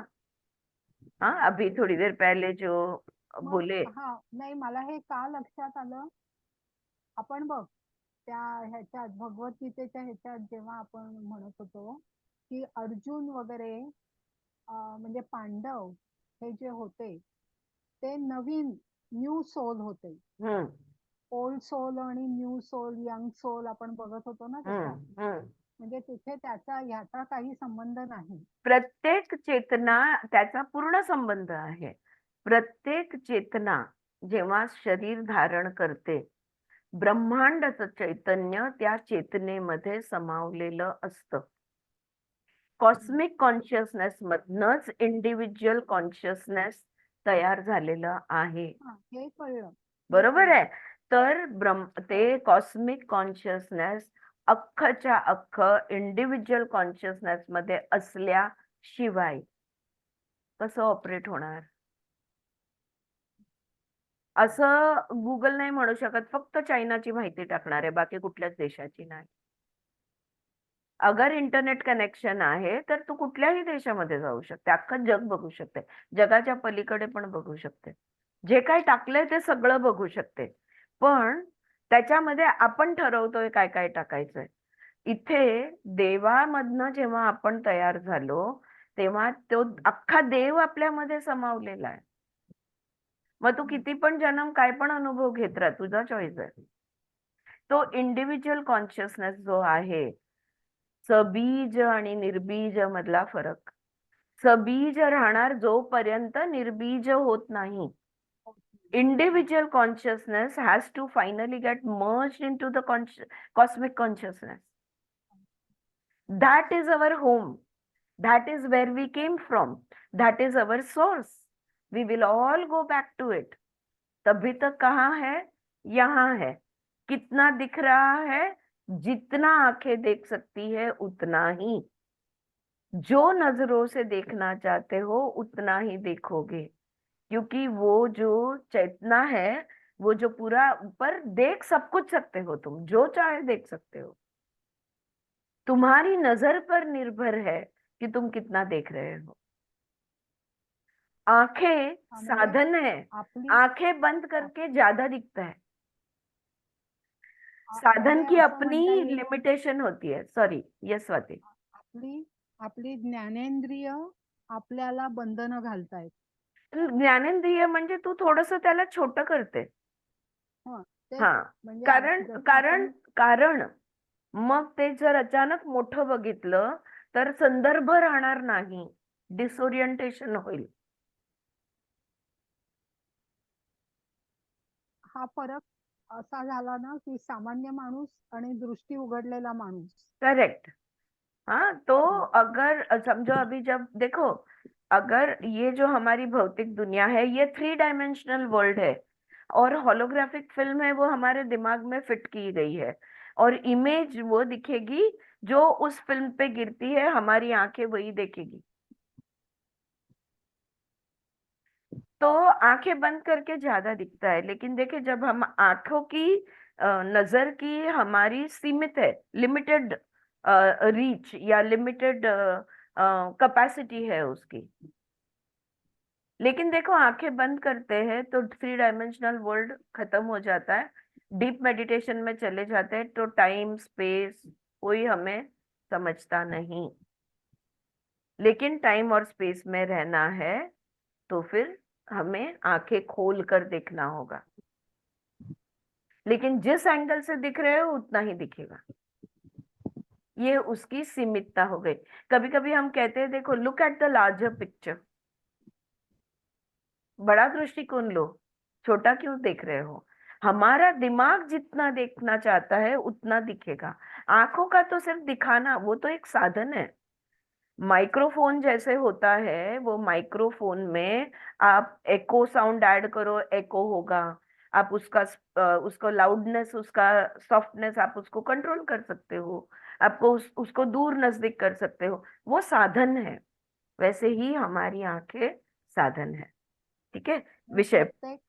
हाँ, अभी थोड़ी देर पहले जो बोले। हा नाही, मला हे का लक्षात आलं, आपण बघ त्या ह्याच्यात भगवद्गीतेच्या ह्याच्यात जेव्हा आपण म्हणत होतो की अर्जुन वगैरे म्हणजे पांडव हे जे होते ते नवीन न्यू सोल होते। ओल्ड सोल आणि न्यू सोल, यंग सोल आपण बघत होतो ना त्याच्यात, म्हणजे तिथे त्याचा ह्याचा काही संबंध नाही। प्रत्येक चेतना त्याचा पूर्ण संबंध आहे। प्रत्येक चेतना जेव्हा शरीर धारण करते, ब्रह्मांडाचं चैतन्य त्या चेतनेमध्ये समावलेलं असतं। कॉस्मिक कॉन्शियसनेस मधनच इंडिव्हिज्युअल कॉन्शियसनेस तयार झालेलं आहे। हे कळलं, बरोबर आहे। तर ते कॉस्मिक कॉन्शियसनेस अख्खच्या अख्ख इंडिव्हिज्युअल कॉन्शियसनेस मध्ये असल्याशिवाय कसं ऑपरेट होणार? असं गुगल नाही म्हणू शकत फक्त चायनाची माहिती टाकणार आहे, बाकी कुठल्याच देशाची नाही। अगर इंटरनेट कनेक्शन आहे तर तू कुठल्याही देशामध्ये जाऊ शकते, अख्खं जग बघू शकते, जगाच्या पलीकडे पण बघू शकते, जे काही टाकलंय ते सगळं बघू शकते। पण त्याच्यामध्ये आपण ठरवतोय काय काय टाकायचंय। इथे देवामधनं जेव्हा आपण तयार झालो तेव्हा तो अख्खा देव आपल्यामध्ये समावलेला आहे। मग तू किती पण जन्म काय पण अनुभव घेत राहा, तुझा चॉईस आहे। तो इंडिव्हिज्युअल कॉन्शियसनेस जो आहे, सबीज आणि निर्बीज मधला फरक, सबीज राहणार जोपर्यंत निर्बीज होत नाही। Individual consciousness has to finally get merged into the cosmic consciousness. That is our home. That is where we came from. That is our source. We will all go back to it. तभी तक कहाँ है? यहाँ है। कितना दिख रहा है? जितना आंखें देख सकती है उतना ही। जो नजरों से देखना चाहते हो उतना ही देखोगे, क्योंकि वो जो चेतना है, वो जो पूरा ऊपर देख सब कुछ सकते हो, तुम जो चाहे देख सकते हो। तुम्हारी नजर पर निर्भर है कि तुम कितना देख रहे हो। आंखें हा, म्हणजे साधन है, आपली आंखें बंद करके ज्यादा दिखता है। साधन म्हणजे की असं अपनी म्हणता येईल लिमिटेशन होती है। Sorry, yes Swati. आपली आपली ज्ञानेंद्रिय आपल्याला बंधनं घालतायत. ज्ञानेंद्रिय म्हणजे तू थोडस त्याला छोटं करते. हं, तेच हा, म्हणजे कारण जसं कारण आपण कारण मग ते जर अचानक मोठं बघितलं तर संदर्भ राहणार नाही, डिसओरिएंटेशन होईल. हा फरक असा झाला ना की सामान्य माणूस आणि दृष्टी उघडलेला माणूस. करेक्ट. हाँ, तो हं, अगर समझो अभी जब देखो, अगर ये जो हमारी भौतिक दुनिया है ये 3 डायमेंशनल वर्ल्ड है, और होलोग्राफिक फिल्म है वो हमारे दिमाग में फिट की गई है, और इमेज वो दिखेगी जो उस फिल्म पे गिरती है, हमारी आंखें वही देखेगी। तो आंखें बंद करके ज्यादा दिखता है, लेकिन देखिए जब हम आंखों की नजर की हमारी सीमित है, लिमिटेड रीच या लिमिटेड कैपेसिटी है उसकी, लेकिन देखो आंखें बंद करते हैं तो 3 डायमेंशनल वर्ल्ड खत्म हो जाता है, डीप मेडिटेशन में चले जाते हैं, तो टाइम स्पेस कोई हमें समझता नहीं। लेकिन टाइम और स्पेस में रहना है तो फिर हमें आंखें खोल कर देखना होगा, लेकिन जिस एंगल से दिख रहे हो उतना ही दिखेगा। ये उसकी सीमितता हो गई। कभी कभी हम कहते हैं देखो, look at the larger picture, बड़ा दृष्टिकोण लो, छोटा क्यों देख रहे हो। हमारा दिमाग जितना देखना चाहता है उतना दिखेगा। आंखों का तो सिर्फ दिखाना, वो तो एक साधन है। माइक्रोफोन जैसे होता है, वो माइक्रोफोन में आप एको साउंड ऐड करो, एको होगा। आप उसको लाउडनेस, उसका सॉफ्टनेस आप उसको कंट्रोल कर सकते हो, आपको उसको दूर नजदीक कर सकते हो, वो साधन है। वैसे ही हमारी आंखें साधन है। ठीक है, विषय। प्रत्येक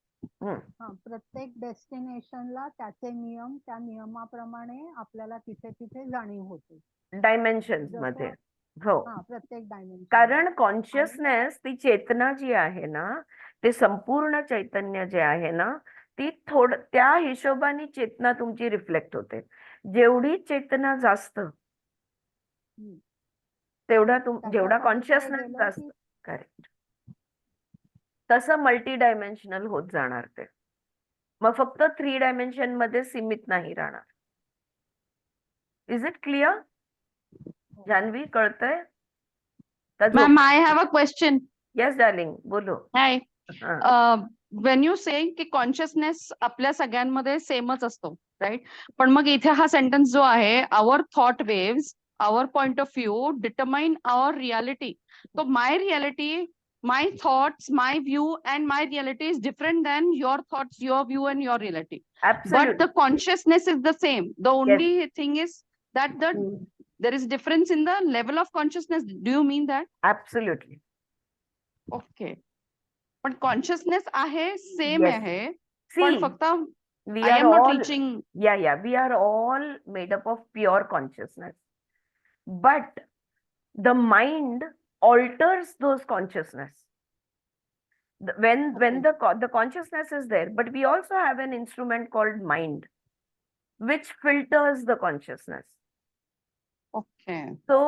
हम्म, प्रत्येक डेस्टिनेशनला त्याचे नियम, त्या नियमाप्रमाणे आपल्याला तिथे तिथे जाणीव होते. डायमेन्शन्स मध्ये. जसं हो, प्रत्येक डायमेन्शनला. कारण आणि कॉन्शियसनेस, ती चेतना जी आहे ना, ते संपूर्ण चैतन्य जे आहे ना, ती त्या हिशोबाने चेतना तुमची रिफ्लेक्ट होते. जेवढी चेतना जास्त हं, जेवढा त्याच्या पलीकडे कॉन्शियसनेस गेलं जास्त, की करेक्ट, तसं मल्टी डायमेन्शनल होत जाणार ते. मग फक्त 3 डायमेन्शन मध्ये सीमित नाही राहणार. Is it clear? जान्हवी, कळतंय? Ma'am, I have a question. Yes darling, बोलो. Hi. हा, When you say की कॉन्शियसनेस आपल्या सगळ्यांमध्ये सेमच असतो, राईट? पण मग इथे हा सेंटेन्स जो आहे, our thought waves, our point of view determine our reality. तो my reality, my thoughts, my view, and my reality is different than your thoughts, your view, and your reality. But absolutely. the consciousness is the same. The Yes. only thing is that there is difference in the level of consciousness. Do you mean that? Absolutely. Okay. पण consciousness आहे, same Yes. आहे, पण See, फक्त we I are am not all, reaching. we are all made up of pure consciousness. But the mind alters those consciousness. When the consciousness is there, but we also have an instrument called mind, which filters the consciousness. Okay. So,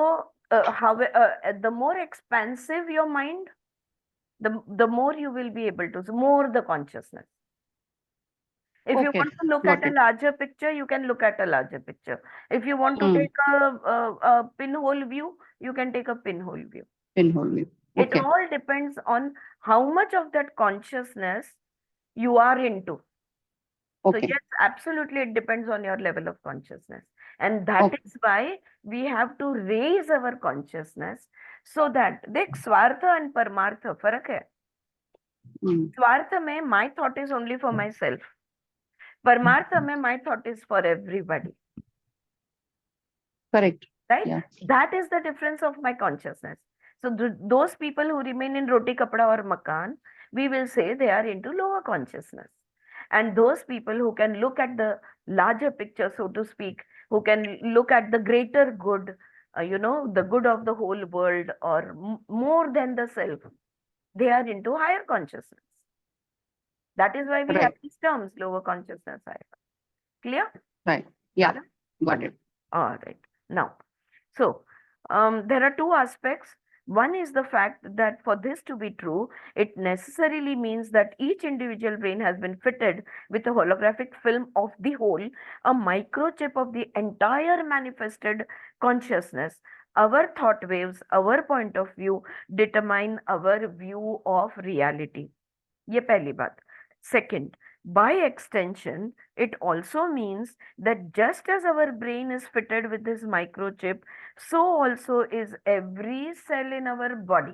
the more expansive your mind, the more you will be able to, so more the consciousness. If you Okay. want to look Got at a it. larger picture, you can look at a larger picture. If you want to take a pinhole view, you can take a pinhole view. Pinhole view. It Okay. all depends on how much of that consciousness you are into. So Okay. yes, absolutely, it depends on your level of consciousness. And that Okay. is why we have to raise our consciousness so that, देख, स्वार्थ and परमार्थ फर्क है. स्वार्थ में my thought is only for myself. परमार्थ में my thought is for everybody. Correct. right? Yeah. That is the difference of my consciousness. So those people who remain in roti kapda or makan, we will say they are into lower consciousness. And those people who can look at the larger picture, so to speak, who can look at the greater good, the good of the whole world, or more than the self, they are into higher consciousness. That is why we have Right. these terms, lower consciousness, higher. Clear? Right. Yeah. Madam? Got it. All right. Now, so there are two aspects. One is the fact that for this to be true, it necessarily means that each individual brain has been fitted with a holographic film of the whole, a microchip of the entire manifested consciousness. Our thought waves, our point of view determine our view of reality. ये पहली बात. Second, by extension, it also means that just as our brain is fitted with this microchip, so also is every cell in our body.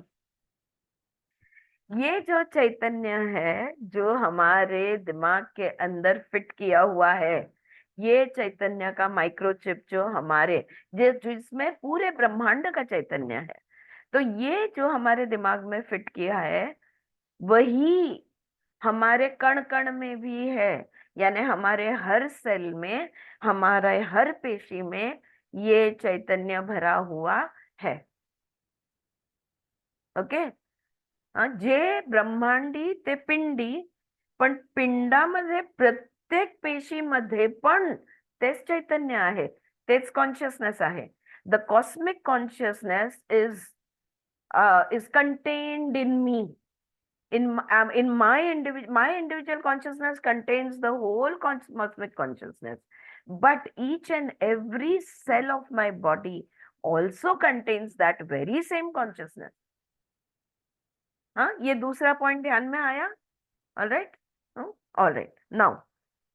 ये जो चैतन्य है, जो हमारे दिमाग के अंदर फिट किया हुआ है, ये चैतन्य का माइक्रोचिप जो हमारे जिसमें पूरे ब्रह्मांड का चैतन्य है, तो ये जो हमारे दिमाग में फिट किया है, वही हमारे कण कण में भी है. यानी हमारे हर सेल में, हमारे हर पेशी में ये चैतन्य भरा हुआ है. ओके. जे ब्रह्मांडी ते पिंडी, पण पिंडामध्ये प्रत्येक पेशीमध्ये पण तेच चैतन्य आहे, तेच कॉन्शियसनेस आहे. The cosmic consciousness is contained in me. In my individual consciousness contains the whole cosmic consciousness, but each and every cell of my body also contains that very same consciousness. हाँ, ये दूसरा point ध्यान में आया? All right? All right. Now,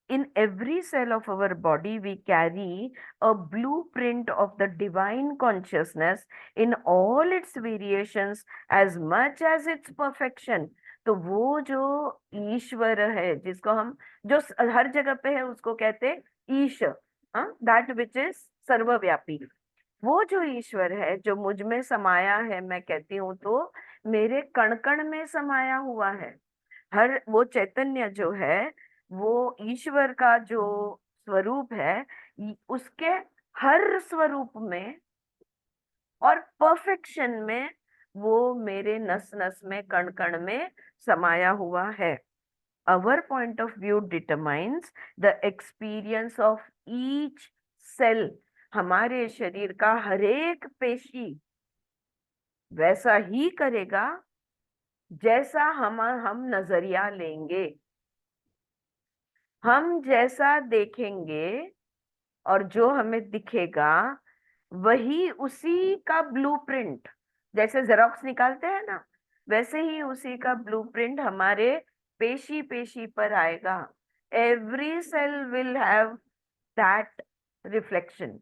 in every cell of our body, we carry a blueprint of the divine consciousness in all its variations as much as its perfection. तो वो जो ईश्वर है, जिसको हम जो हर जगह पे है, उसको कहते ईश, दैट विच इज सर्वव्यापी. वो जो ईश्वर है जो मुझ में समाया है, मैं कहती हूँ तो मेरे कण कण में समाया हुआ है. हर वो चैतन्य जो है, वो ईश्वर का जो स्वरूप है, उसके हर स्वरूप में और परफेक्शन में वो मेरे नस नस में, कण कण में समाया हुआ है. Our point of view determines the experience of each cell. हमारे शरीर का हर एक पेशी वैसा ही करेगा जैसा हम नजरिया लेंगे. हम जैसा देखेंगे और जो हमें दिखेगा वही उसी का ब्लूप्रिंट, जैसे जेरोक्स निकालते हैं ना, वैसे ही उसी का ब्लूप्रिंट हमारे पेशी पेशी पर आएगा. Every cell will have that reflection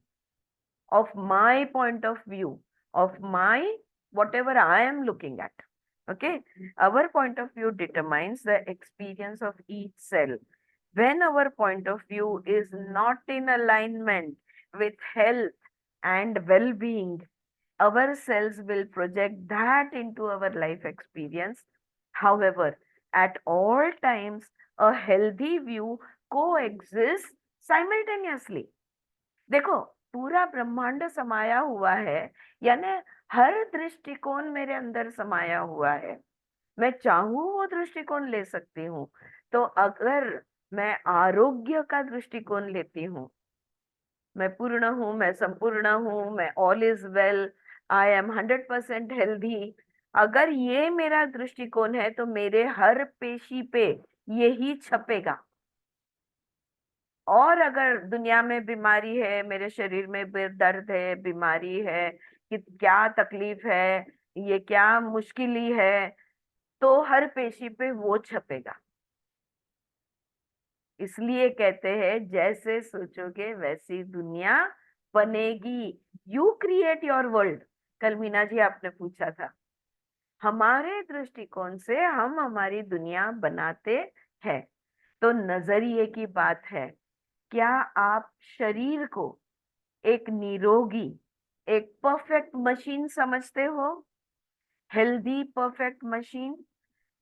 of my point of view, of my whatever I am looking at. Okay, our point of view determines the experience of each cell. When our point of view is not in alignment with health and well-being, our cells will project that into our life experience. However, at all times, a healthy view coexists simultaneously. देखो, पूरा ब्रह्मांड समाया हुआ है, यानी हर दृष्टिकोण मेरे अंदर समाया हुआ है. मैं चाहूं वो दृष्टिकोण ले सकती हूँ. तो अगर मैं आरोग्य का दृष्टिकोण लेती हूँ, मैं पूर्ण हूँ, मैं संपूर्ण हूँ, मैं all is well, I am 100% healthy, अगर ये मेरा दृष्टिकोण है तो मेरे हर पेशी पे यही छपेगा. और अगर दुनिया में बीमारी है, मेरे शरीर में दर्द है, बीमारी है, कि क्या तकलीफ है, ये क्या मुश्किली है, तो हर पेशी पे वो छपेगा. इसलिए कहते हैं जैसे सोचोगे वैसी दुनिया बनेगी. You create your world. कल मीना जी आपने पूछा था, हमारे दृष्टिकोण से हम हमारी दुनिया बनाते हैं. तो नजरिए की बात है. क्या आप शरीर को एक निरोगी, एक परफेक्ट मशीन समझते हो, हेल्दी परफेक्ट मशीन,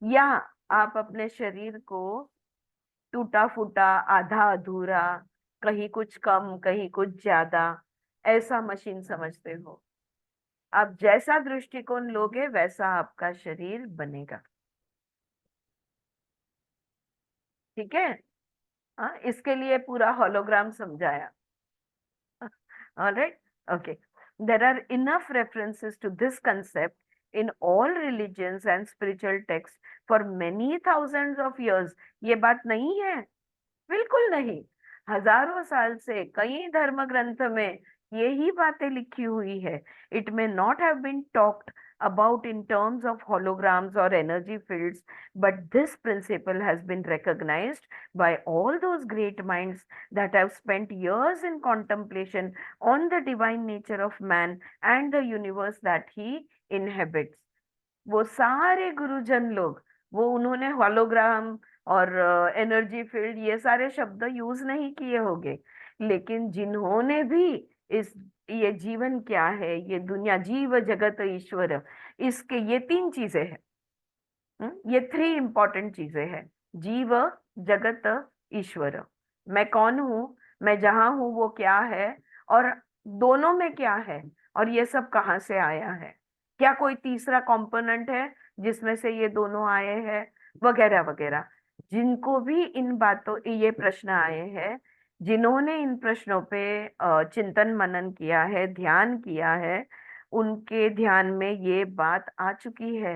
या आप अपने शरीर को टूटा फूटा, आधा अधूरा, कहीं कुछ कम कहीं कुछ ज्यादा, ऐसा मशीन समझते हो? आप जैसा दृष्टिकोण लोगे वैसा आपका शरीर बनेगा। ठीक है? हाँ, इसके लिए पूरा होलोग्राम समझाया। All right, okay. There are enough references to this concept in all religions and spiritual texts for many thousands of years. ये बात नहीं है, बिल्कुल नहीं। हजारों साल से कई धर्म ग्रंथ में यही बातें लिखी हुई है। It may not have been talked about in terms of holograms or energy fields, but this principle has been recognized by all those great minds that have spent years in contemplation on the divine nature of man and the universe that he inhabits. वो सारे गुरुजन लोग, वो उन्होंने hologram और energy field ये सारे शब्द यूज नहीं किए होंगे, लेकिन जिन्होंने भी इस ये जीवन क्या है, ये दुनिया, जीव जगत ईश्वर, इसके ये 3 चीजें हैं। ये 3 इंपॉर्टेंट चीजें हैं, जीव जगत ईश्वर। मैं कौन हूँ, मैं जहां हूँ वो क्या है, और दोनों में क्या है, और ये सब कहाँ से आया है, क्या कोई तीसरा कंपोनेंट है जिसमें से ये दोनों आए हैं, वगैरह वगैरह। जिनको भी इन बातों ये प्रश्न आए हैं, जिन्होंने इन प्रश्नों पे चिंतन मनन किया है, ध्यान किया है, उनके ध्यान में ये बात आ चुकी है।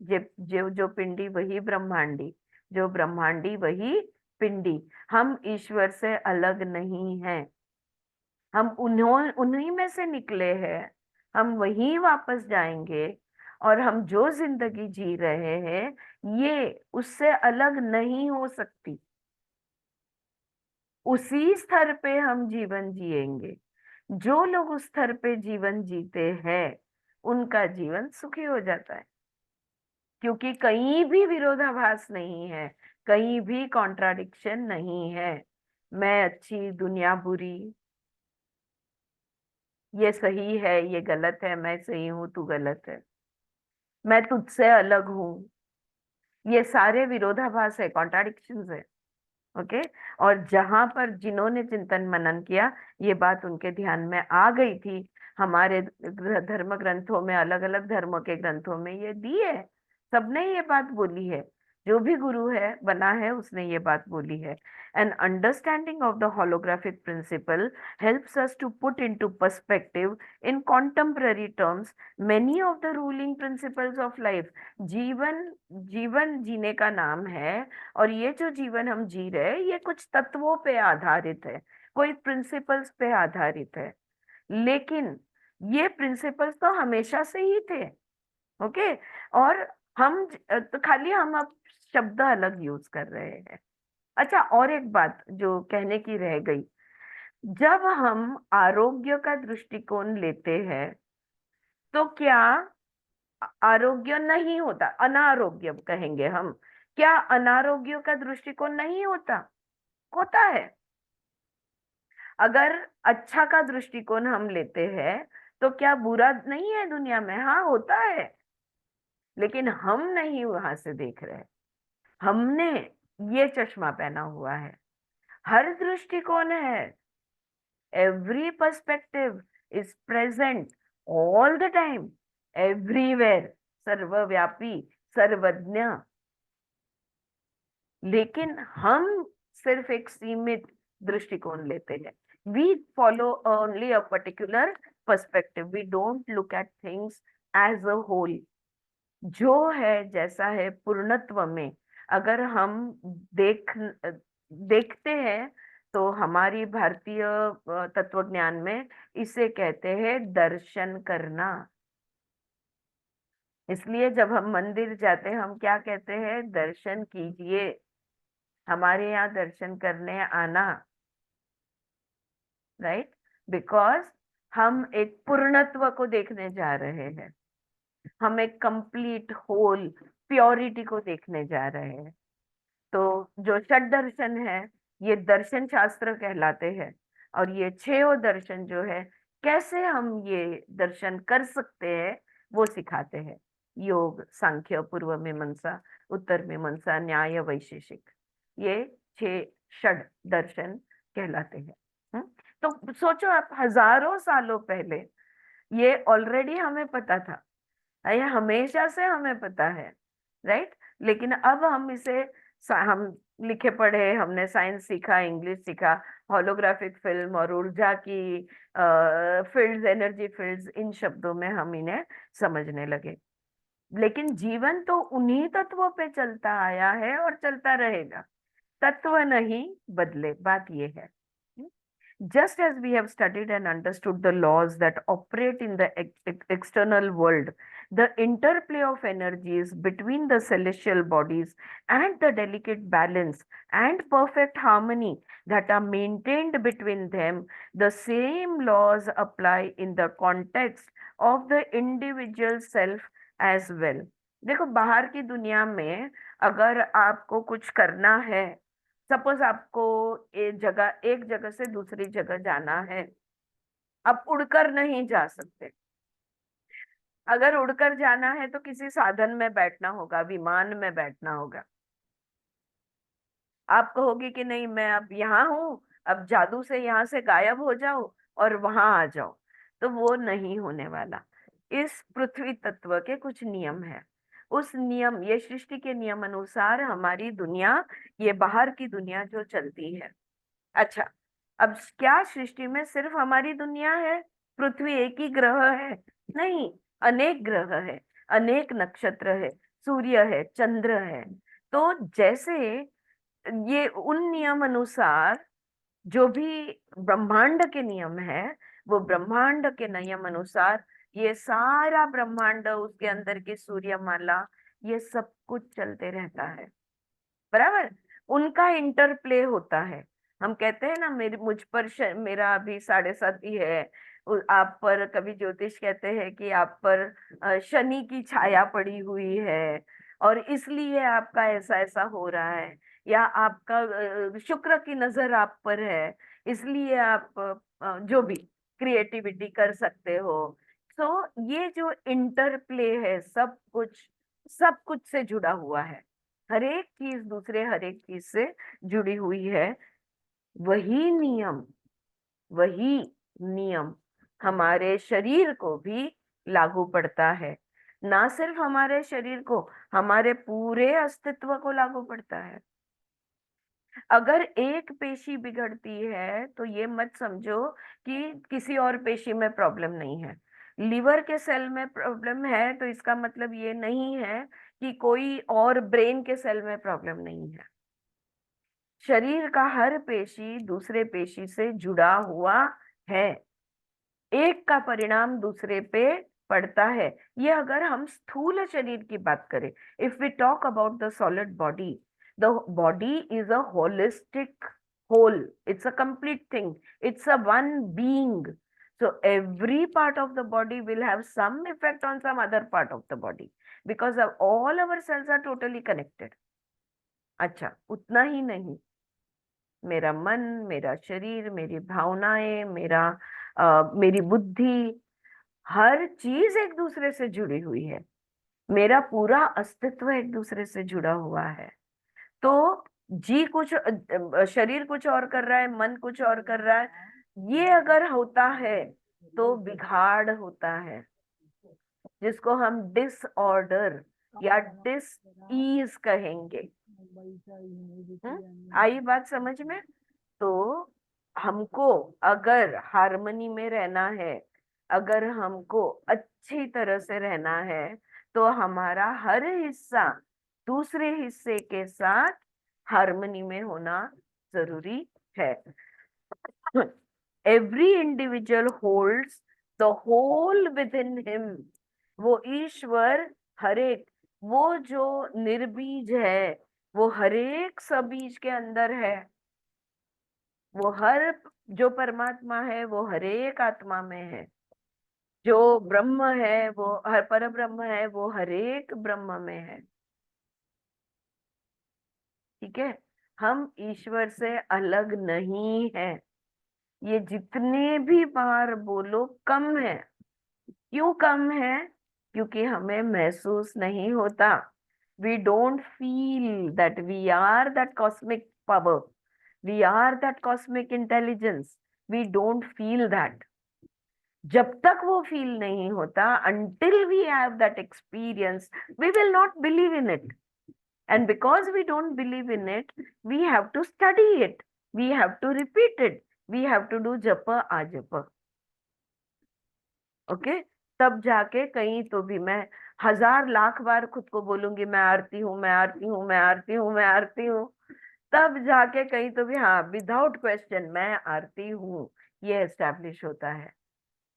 जो पिंडी वही ब्रह्मांडी, जो ब्रह्मांडी वही पिंडी। हम ईश्वर से अलग नहीं हैं, हम उन्हीं में से निकले हैं, हम वहीं वापस जाएंगे, और हम जो जिंदगी जी रहे हैं ये उससे अलग नहीं हो सकती। उसी स्तर पे हम जीवन जिएंगे। जो लोग उस स्तर पे जीवन जीते हैं उनका जीवन सुखी हो जाता है, क्योंकि कहीं भी विरोधाभास नहीं है, कहीं भी कॉन्ट्राडिक्शन नहीं है। मैं अच्छी, दुनिया बुरी, ये सही है, ये गलत है, मैं सही हूं, तू गलत है, मैं तुझसे अलग हूं, ये सारे विरोधाभास है, कॉन्ट्राडिक्शंस है। ओके, और जहां पर जिन्होंने चिंतन मनन किया, ये बात उनके ध्यान में आ गई थी। हमारे धर्म ग्रंथों में, अलग अलग धर्मों के ग्रंथों में ये दी है, सबने ये बात बोली है, जो भी गुरु है बना है उसने ये बात बोली है। An understanding of the holographic principle helps us to put into perspective in contemporary terms many of the ruling principles of life. जीवन जीवन जीने का नाम है, और ये जो जीवन हम जी रहे हैं ये कुछ तत्वों पे आधारित है, कोई प्रिंसिपल्स पे आधारित है, लेकिन ये प्रिंसिपल्स तो हमेशा से ही थे। ओके, और हम तो खाली हम अब शब्द अलग यूज कर रहे हैं। अच्छा, और एक बात जो कहने की रह गई, जब हम आरोग्य का दृष्टिकोण लेते हैं तो क्या आरोग्य नहीं होता, अनारोग्य कहेंगे हम, क्या अनारोग्य का दृष्टिकोण नहीं होता? होता है। अगर अच्छा का दृष्टिकोण हम लेते हैं तो क्या बुरा नहीं है दुनिया में? हाँ, होता है, लेकिन हम नहीं वहां से देख रहे। हमने ये चश्मा पहना हुआ है, हर दृष्टिकोण है, every perspective is present all the time, everywhere, सर्वव्यापी, सर्वज्ञ, लेकिन हम सिर्फ एक सीमित दृष्टिकोण लेते हैं। We follow only a particular perspective, we don't look at things as a whole. जो है जैसा है पूर्णत्व में अगर हम देखते हैं तो हमारी भारतीय तत्वज्ञान में इसे कहते हैं दर्शन करना। इसलिए जब हम मंदिर जाते हैं हम क्या कहते हैं? दर्शन कीजिए, हमारे यहाँ दर्शन करने आना, राइट? बिकॉज हम एक पूर्णत्व को देखने जा रहे हैं, हम एक कंप्लीट होल प्योरिटी को देखने जा रहे हैं। तो जो षड दर्शन है ये दर्शन शास्त्र कहलाते हैं, और ये 6 दर्शन जो है कैसे हम ये दर्शन कर सकते हैं वो सिखाते हैं। योग, सांख्य, पूर्व मीमांसा, उत्तर मीमांसा, न्याय, वैशेषिक, ये 6 षड दर्शन कहलाते हैं। तो सोचो आप, हजारों सालों पहले ये ऑलरेडी हमें पता था, ये हमेशा से हमें पता है, राइट। लेकिन अब हम इसे हम लिखे पढ़े, हमने साइंस सीखा, इंग्लिश सीखा, होलोग्राफिक फिल्म और ऊर्जा की फील्ड्स, एनर्जी फील्ड्स, इन शब्दों में हम इन्हें समझने लगे। लेकिन जीवन तो उन्हीं तत्वों पे चलता आया है और चलता रहेगा, तत्व नहीं बदले, बात ये है। Just as we have studied and understood the laws that operate in the external world, the interplay of energies between the celestial bodies and the delicate balance and perfect harmony that are maintained between them, the same laws apply in the context of the individual self as well. देखो, बाहर की दुनिया में अगर आपको कुछ करना है, सपोज आपको एक जगह से दूसरी जगह जाना है, आप उड़कर नहीं जा सकते। अगर उड़कर जाना है तो किसी साधन में बैठना होगा, विमान में बैठना होगा। आप कहोगे कि नहीं, मैं अब यहाँ हूँ, अब जादू से यहाँ से गायब हो जाओ और वहां आ जाओ, तो वो नहीं होने वाला। इस पृथ्वी तत्व के कुछ नियम है, उस नियम, ये सृष्टि के नियम अनुसार हमारी दुनिया, ये बाहर की दुनिया जो चलती है। अच्छा, अब क्या सृष्टि में सिर्फ हमारी दुनिया है, पृथ्वी एक ही ग्रह है? नहीं, अनेक ग्रह है, अनेक नक्षत्र है, सूर्य है, चंद्र है। तो जैसे ये उन नियम अनुसार जो भी ब्रह्मांड के नियम है, वो ब्रह्मांड के नियम अनुसार ये सारा ब्रह्मांड, उसके अंदर की सूर्यमाला, ये सब कुछ चलते रहता है, बराबर। उनका इंटरप्ले होता है। हम कहते हैं ना, मुझ पर मेरा अभी 7.5 ही है, आप पर कभी ज्योतिष कहते हैं कि आप पर शनि की छाया पड़ी हुई है और इसलिए आपका ऐसा ऐसा हो रहा है, या आपका शुक्र की नजर आप पर है, इसलिए आप जो भी क्रिएटिविटी कर सकते हो। तो ये जो इंटरप्ले है, सब कुछ से जुड़ा हुआ है, हर एक चीज दूसरे हर एक चीज से जुड़ी हुई है। वही नियम हमारे शरीर को भी लागू पड़ता है। ना सिर्फ हमारे शरीर को, हमारे पूरे अस्तित्व को लागू पड़ता है। अगर एक पेशी बिगड़ती है तो ये मत समझो कि किसी और पेशी में प्रॉब्लम नहीं है। लीवर के सेल में प्रॉब्लम है तो इसका मतलब ये नहीं है कि कोई और ब्रेन के सेल में प्रॉब्लम नहीं है। शरीर का हर पेशी दूसरे पेशी से जुड़ा हुआ है, एक का परिणाम दूसरे पे पड़ता है। ये अगर हम स्थूल शरीर की बात करें, if we talk about the solid body, the body is a holistic whole, it's a complete thing, it's a one being, so every part of the body will have some effect on some other part of the body because of all our cells are totally connected. अच्छा, उतना ही नहीं, मेरा मन, मेरा शरीर, मेरी भावनाएं, मेरी बुद्धि, हर चीज एक दूसरे से जुड़ी हुई है। मेरा पूरा अस्तित्व एक दूसरे से जुड़ा हुआ है। तो शरीर कुछ और कर रहा है, मन कुछ और कर रहा है, ये अगर होता है तो बिगाड़ होता है, जिसको हम डिसऑर्डर या डिस ईज कहेंगे। आई बात समझ में? तो हमको अगर हार्मनी में रहना है, अगर हमको अच्छी तरह से रहना है, तो हमारा हर हिस्सा दूसरे हिस्से के साथ हार्मनी में होना जरूरी है। Every individual holds the whole within him. वो ईश्वर हरेक, वो जो निर्बीज है, वो हरेक सबीज के अंदर है। वो जो परमात्मा है वो हरेक आत्मा में है। जो ब्रह्म है, वो हर पर ब्रह्म है, वो हरेक ब्रह्म में है। ठीक है, हम ईश्वर से अलग नहीं है। ये जितने भी बार बोलो कम है। क्यों कम है? क्योंकि हमें महसूस नहीं होता। We don't feel that we are that cosmic power. We are that cosmic intelligence. We don't feel that. जब तक वो फील नहीं होता, until we have that experience, we will not believe in it. And because we don't believe in it, we have to study it. We have to repeat it. We have to do japa ajapa. Okay? तब जाके कहीं तो भी मैं 1000 लाख बार खुद को बोलूंगी मैं आरती हूँ, मैं आरती हूँ, मैं आरती हूँ, मैं आरती हूँ, तब जाके कहीं तो भी हाँ विदाउट क्वेश्चन मैं आरती हूँ, ये एस्टेब्लिश होता है।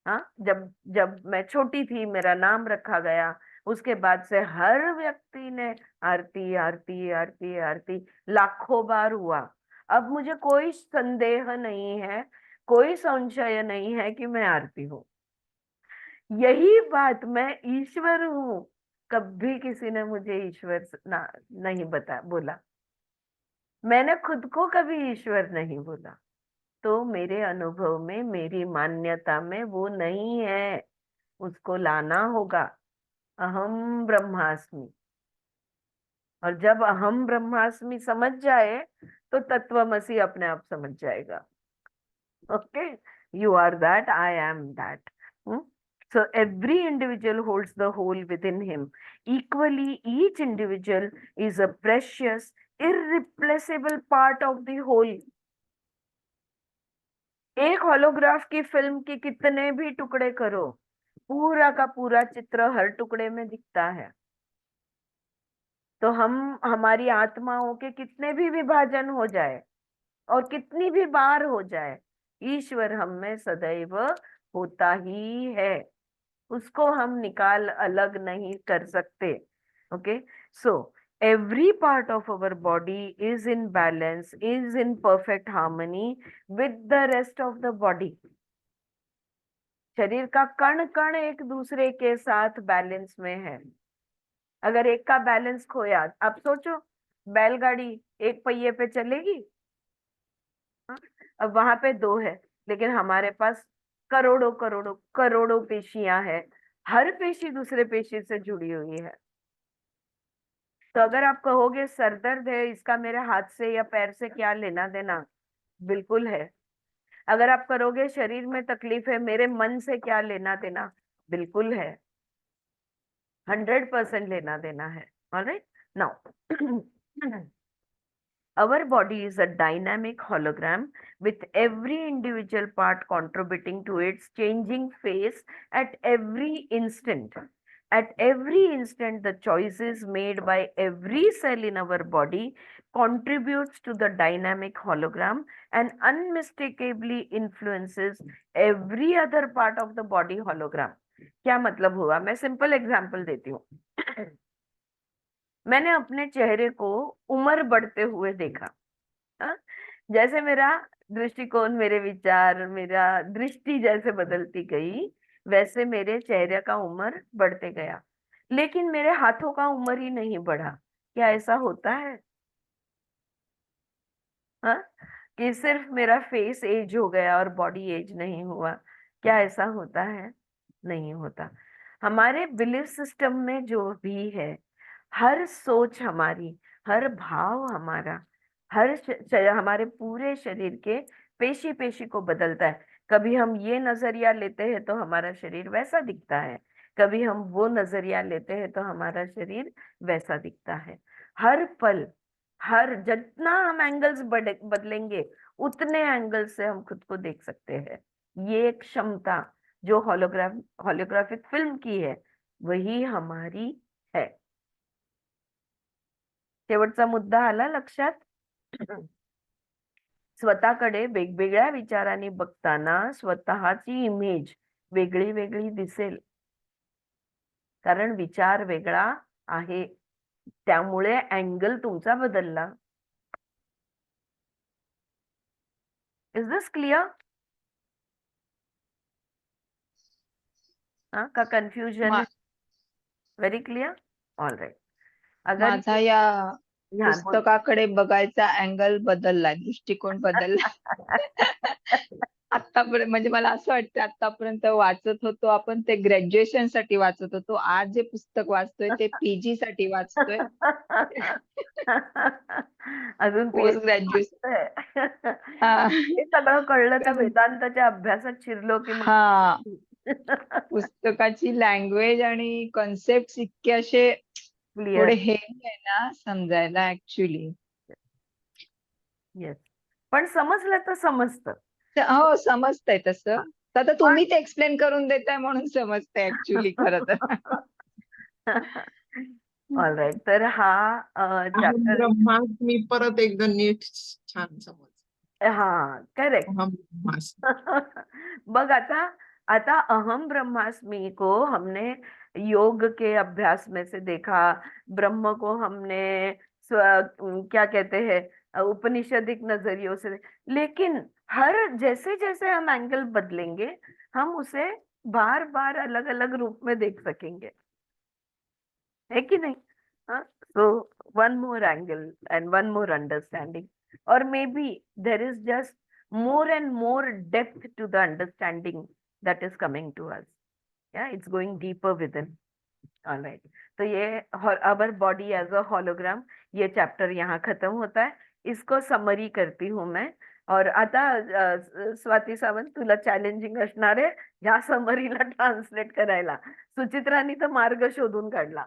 हाँ, जब जब मैं छोटी थी मेरा नाम रखा गया, उसके बाद से हर व्यक्ति ने आरती आरती आरती आरती लाखों बार हुआ। अब मुझे कोई संदेह नहीं है, कोई संशय नहीं है कि मैं आरती हूँ। यही बात मैं ईश्वर हूँ, कभी किसी ने मुझे ईश्वर नहीं बोला। मैंने खुद को कभी ईश्वर नहीं बोला, तो मेरे अनुभव में मेरी मान्यता में वो नहीं है, उसको लाना होगा। अहम ब्रह्मास्मि। और जब अहम ब्रह्मास्मि समझ जाए तो तत्वमसि अपने आप समझ जाएगा। Okay, you are that, I am that. So every individual holds the whole within him. Equally, each individual is a precious, irreplaceable part of the whole. एक होलोग्राफ की फिल्म के कितने भी टुकड़े करो, पूरा का पूरा चित्र हर टुकड़े में दिखता है। तो हमारी आत्माओं के कितने भी विभाजन हो जाए और कितनी भी बार हो जाए, ईश्वर हम में सदैव होता ही है, उसको हम निकाल अलग नहीं कर सकते। Okay, so every part of our body is in balance, is in perfect harmony with the rest of the body. शरीर का कण कण एक दूसरे के साथ बैलेंस में है। अगर एक का बैलेंस खोया, आप सोचो बैलगाड़ी एक पहिए पे चलेगी? अब वहां पे 2 है, लेकिन हमारे पास करोड़ों करोड़ों करोड़ों पेशियां हैं, हर पेशी दूसरे पेशी से जुड़ी हुई है। तो अगर आप कहोगे सर दर्द है, इसका मेरे हाथ से या पैर से क्या लेना देना? बिल्कुल है। अगर आप करोगे शरीर में तकलीफ है, मेरे मन से क्या लेना देना? बिल्कुल है, 100% लेना देना है। Alright, now our body is a dynamic hologram with every individual part contributing to its changing face at every instant. At every instant, the choices made by every cell in our body contributes to the dynamic hologram and unmistakably influences every other part of the body hologram. क्या मतलब हुआ? मैं simple example देती हूँ। मैंने अपने चेहरे को उम्र बढ़ते हुए देखा। हा? जैसे मेरा दृष्टिकोण, मेरे विचार, मेरा दृष्टि जैसे बदलती गई, वैसे मेरे चेहरे का उम्र बढ़ते गया, लेकिन मेरे हाथों का उम्र ही नहीं बढ़ा। क्या ऐसा होता है? हा? कि सिर्फ मेरा फेस एज हो गया और बॉडी एज नहीं हुआ? क्या ऐसा होता है? नहीं होता। हमारे बिलीफ सिस्टम में जो भी है, हर सोच हमारी, हर भाव हमारा, हमारे पूरे शरीर के पेशी पेशी को बदलता है। कभी हम ये नजरिया लेते हैं तो हमारा शरीर वैसा दिखता है, कभी हम वो नजरिया लेते हैं तो हमारा शरीर वैसा दिखता है। हर पल, हर जितना हम एंगल्स बदलेंगे, उतने एंगल से हम खुद को देख सकते हैं। ये एक क्षमता जो होलोग्राफिक फिल्म की है, वही हमारी है। शेवटचा मुद्दा आला लक्षात? स्वतःकडे वेगवेगळ्या विचारांनी बघताना स्वतःची इमेज वेगळी वेगळी दिसेल, कारण विचार वेगळा आहे, त्यामुळे अँगल तुमचा बदलला। Is this clear? का confusion? Very clear? All right. अगर माझा या ध्यान पुस्तकाकडे बघायचा अँगल बदललाय, दृष्टिकोन बदलला। आतापर्यंत म्हणजे मला असं वाटतं आतापर्यंत वाचत होतो आपण ते ग्रॅज्युएशन साठी वाचत होतो. आज जे पुस्तक वाचतोय ते पीजी साठी वाचतोय. अजून पोस्ट PhD ग्रॅज्युएशन. वाचतोय. हा. हे सगळं कळलं तर वेदांताच्या अभ्यासात शिरलो की मग हा. पुस्तकाची लँग्वेज आणि कॉन्सेप्ट इतके असे थोडे क्लिअर. हेवी आहे ना समजायला ऍक्च्युली. येस, पण समजलं तर समजतं. हो समजतंय तसं. हा. आता तुम्ही ते एक्सप्लेन करून देताय म्हणून समजतंय ऍक्च्युली खरं तर. All right. तर हा अहम चॅप्टर, ब्रह्मास्मी मी परत एकदा नीट छान समज. हा करेक्ट. अहम ब्रह्मास्मी. बघ आता आता अहम ब्रह्मास्मि को हमने योग के अभ्यास में से देखा, ब्रह्म को हमने क्या कहते हैं उपनिषदिक नजरियों से, लेकिन हर जैसे जैसे हम एंगल बदलेंगे हम उसे बार बार अलग अलग रूप में देख सकेंगे, है कि नहीं? So one more angle and one more understanding, or maybe there is just more and more depth to the understanding that is coming to us. Yeah, it's going deeper within. All right. तो ये our body as a hologram, ये chapter यहाँ खत्म होता है. इसको summary करती हूँ मैं. और आता स्वाती सावंत तुला चॅलेंजिंग असणार आहे ह्या समरीला ट्रान्सलेट करायला. सुचित्रानी तर मार्ग शोधून काढला.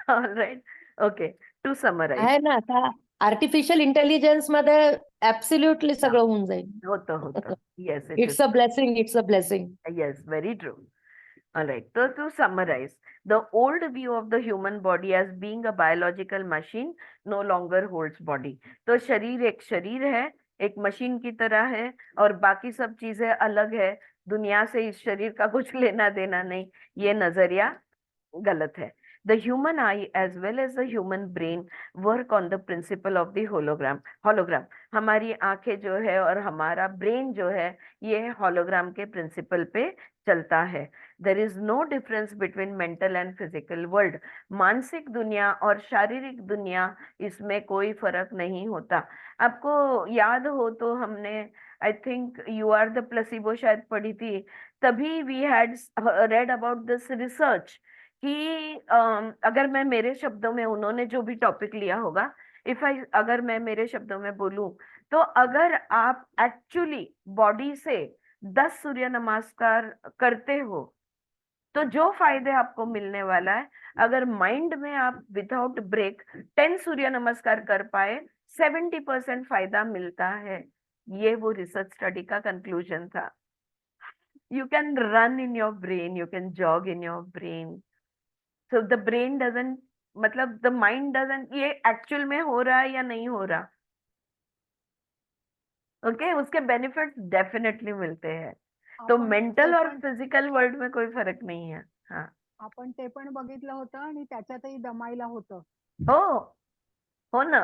All right. Okay, to summarize. आहे ना आता आर्टिफिशियल इंटेलिजन्स मध्ये ऍब्सोल्युटली सगळं होऊन जाईल. होतं होतं. Yes, it it's a blessing, it's a blessing. Yes, very true. All right. So to summarize, the old view of the human body as being a biological machine no longer holds body. तो शरीर एक शरीर है, एक machine की तरह है और बाकी सब चीजें अलग है. दुनिया से इस शरीर का कुछ लेना देना नहीं. ये नजरिया गलत है. The human eye as well as the human brain work on the principle of the hologram. हमारी आंखें जो है और हमारा ब्रेन जो है ये हॉलोग्राम के प्रिंसिपल पे चलता है. There is no difference between mental and physical world. मानसिक दुनिया और शारीरिक दुनिया इसमें कोई फर्क नहीं होता. आपको याद हो तो हमने I think you are the placebo शायद पढ़ी थी, तभी we had read about this research कि अगर मैं मेरे शब्दों में, उन्होंने जो भी टॉपिक लिया होगा, अगर मैं मेरे शब्दों में बोलूं तो अगर आप एक्चुअली बॉडी से 10 सूर्य नमस्कार करते हो तो जो फायदे आपको मिलने वाला है, अगर माइंड में आप विदाउट ब्रेक 10 सूर्य नमस्कार कर पाए 70% फायदा मिलता है. ये वो रिसर्च स्टडी का कंक्लूजन था. You can run in your brain, you can jog in your brain. So the brain doesn't, मतलब the mind doesn't, ये एक्चुअल में हो रहा है या नहीं हो रहा. ओके, उसके बेनिफिट्स डेफिनेटली मिलते हैं. तो मेंटल और फिजिकल वर्ल्ड में कोई फर्क नहीं है. हाँ, आपण ते पण बघितलं होतं आणि त्याच्यातही दमायला होतं. हो ना.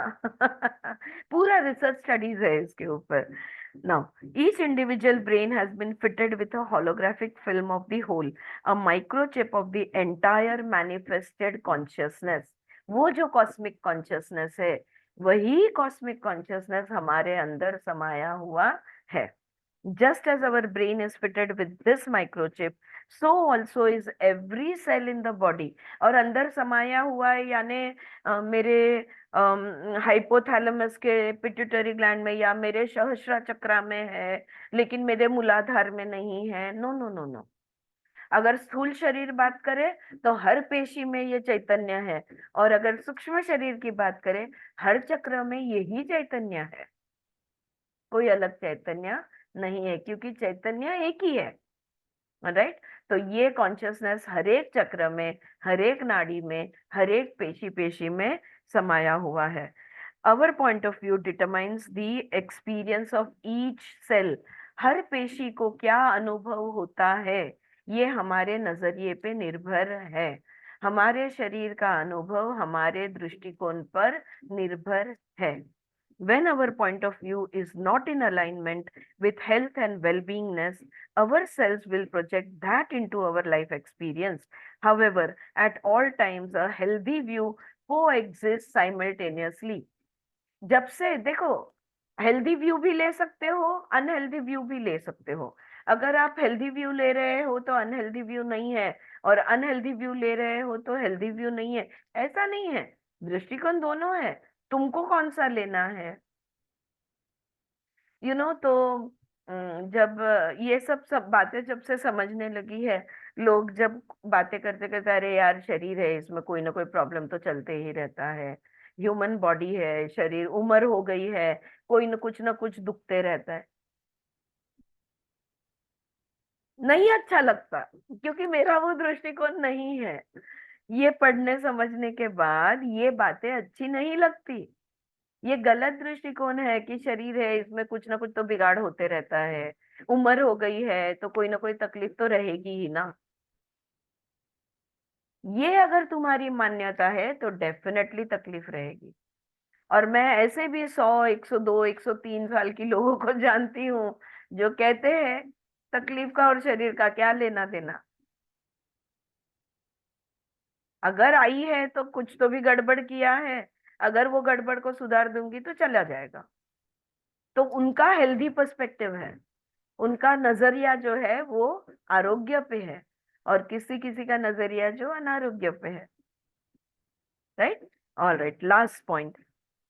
पूरा रिसर्च स्टडीज है इसके ऊपर. Now, each individual brain has been fitted with a holographic film of the whole, a microchip of the entire manifested consciousness. वो जो कॉस्मिक कॉन्शियसनेस है, वही कॉस्मिक कॉन्शियसनेस हमारे अंदर समाया हुआ है. Just as our brain is fitted with this microchip, so also is every cell in the body. और अंदर समाया हुआ है, यानी मेरे हाइपोथैलेमस के पिट्यूटरी ग्लैंड में या मेरे सहस्रा चक्रा में है, लेकिन मेरे मूलाधार में नहीं है. No no no no. अगर स्थूल शरीर बात करें तो हर पेशी में ये चैतन्य है, और अगर सूक्ष्म शरीर की बात करें हर चक्र में यही चैतन्य है. कोई अलग चैतन्य नहीं है, क्योंकि चैतन्य एक ही है. राइट. तो ये कॉन्शियसनेस हर एक चक्र में, हर एक नाड़ी में, हर एक पेशी में समाया हुआ है. Our point of view determines the experience of each cell. हर पेशी को क्या अनुभव होता है ये हमारे नजरिए पे निर्भर है. हमारे शरीर का अनुभव हमारे दृष्टिकोण पर निर्भर है. When our point of view is not in alignment with health and well-beingness, our cells will project that into our life experience. However, at all times, a healthy view coexists simultaneously. जब से देखो healthy view भी ले सकते हो, unhealthy view भी ले सकते हो। अगर आप हेल्दी व्यू ले रहे हो तो अनहेल्दी व्यू नहीं है, और अनहेल्दी व्यू ले रहे हो तो हेल्दी व्यू नहीं है, ऐसा नहीं है। दृष्टिकोण दोनों है, तुमको कौन सा लेना है, तो जब ये सब बातें जब से समझने लगी है, लोग जब बातें करते करते, अरे यार शरीर है, इसमें कोई ना कोई प्रॉब्लम तो चलते ही रहता है, ह्यूमन बॉडी है, शरीर, उम्र हो गई है, कोई ना कुछ दुखते रहता है, नहीं अच्छा लगता, क्योंकि मेरा वो दृष्टिकोण नहीं है। ये पढ़ने समझने के बाद ये बातें अच्छी नहीं लगती। ये गलत दृष्टिकोण है कि शरीर है, इसमें कुछ ना कुछ तो बिगाड़ होते रहता है, उम्र हो गई है तो कोई ना कोई तकलीफ तो रहेगी ही ना। ये अगर तुम्हारी मान्यता है तो डेफिनेटली तकलीफ रहेगी। और मैं ऐसे भी 100, 102, 103 साल की लोगों को जानती हूँ जो कहते हैं तकलीफ का और शरीर का क्या लेना देना। अगर आई है तो कुछ तो भी गड़बड़ किया है, अगर वो गड़बड़ को सुधार दूंगी तो चला जाएगा। तो उनका हेल्दी पर्सपेक्टिव है, उनका नजरिया जो है वो आरोग्य पे है, और किसी किसी का नजरिया जो अनारोग्य पे है। Right, all right, last point,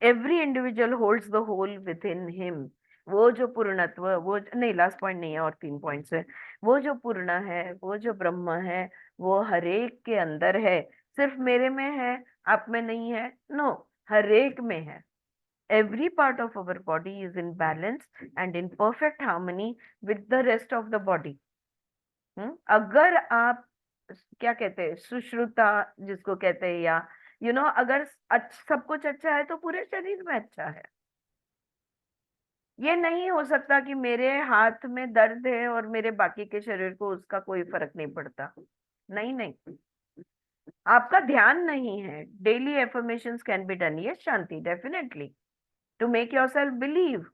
every individual holds the whole within him. वो जो पूर्णत्व, वो नहीं, लास्ट पॉइंट नहीं है, और 3 पॉइंट्स है। वो जो पूर्ण है, वो जो ब्रह्म है, वो हरेक के अंदर है, सिर्फ मेरे में है, आप में नहीं है, नो, हरेक में है। Every part of our body is in balance and in perfect harmony with the rest of the body. अगर आप क्या कहते हैं, सुश्रुता जिसको कहते हैं, या अगर सब कुछ अच्छा है तो पूरे शरीर में अच्छा है। ये नहीं हो सकता कि मेरे हाथ में दर्द है और मेरे बाकी के शरीर को उसका कोई फर्क नहीं पड़ता। नहीं नहीं, आपका ध्यान नहीं है। Daily affirmations can be done, yes Shanti, definitely, to make yourself believe,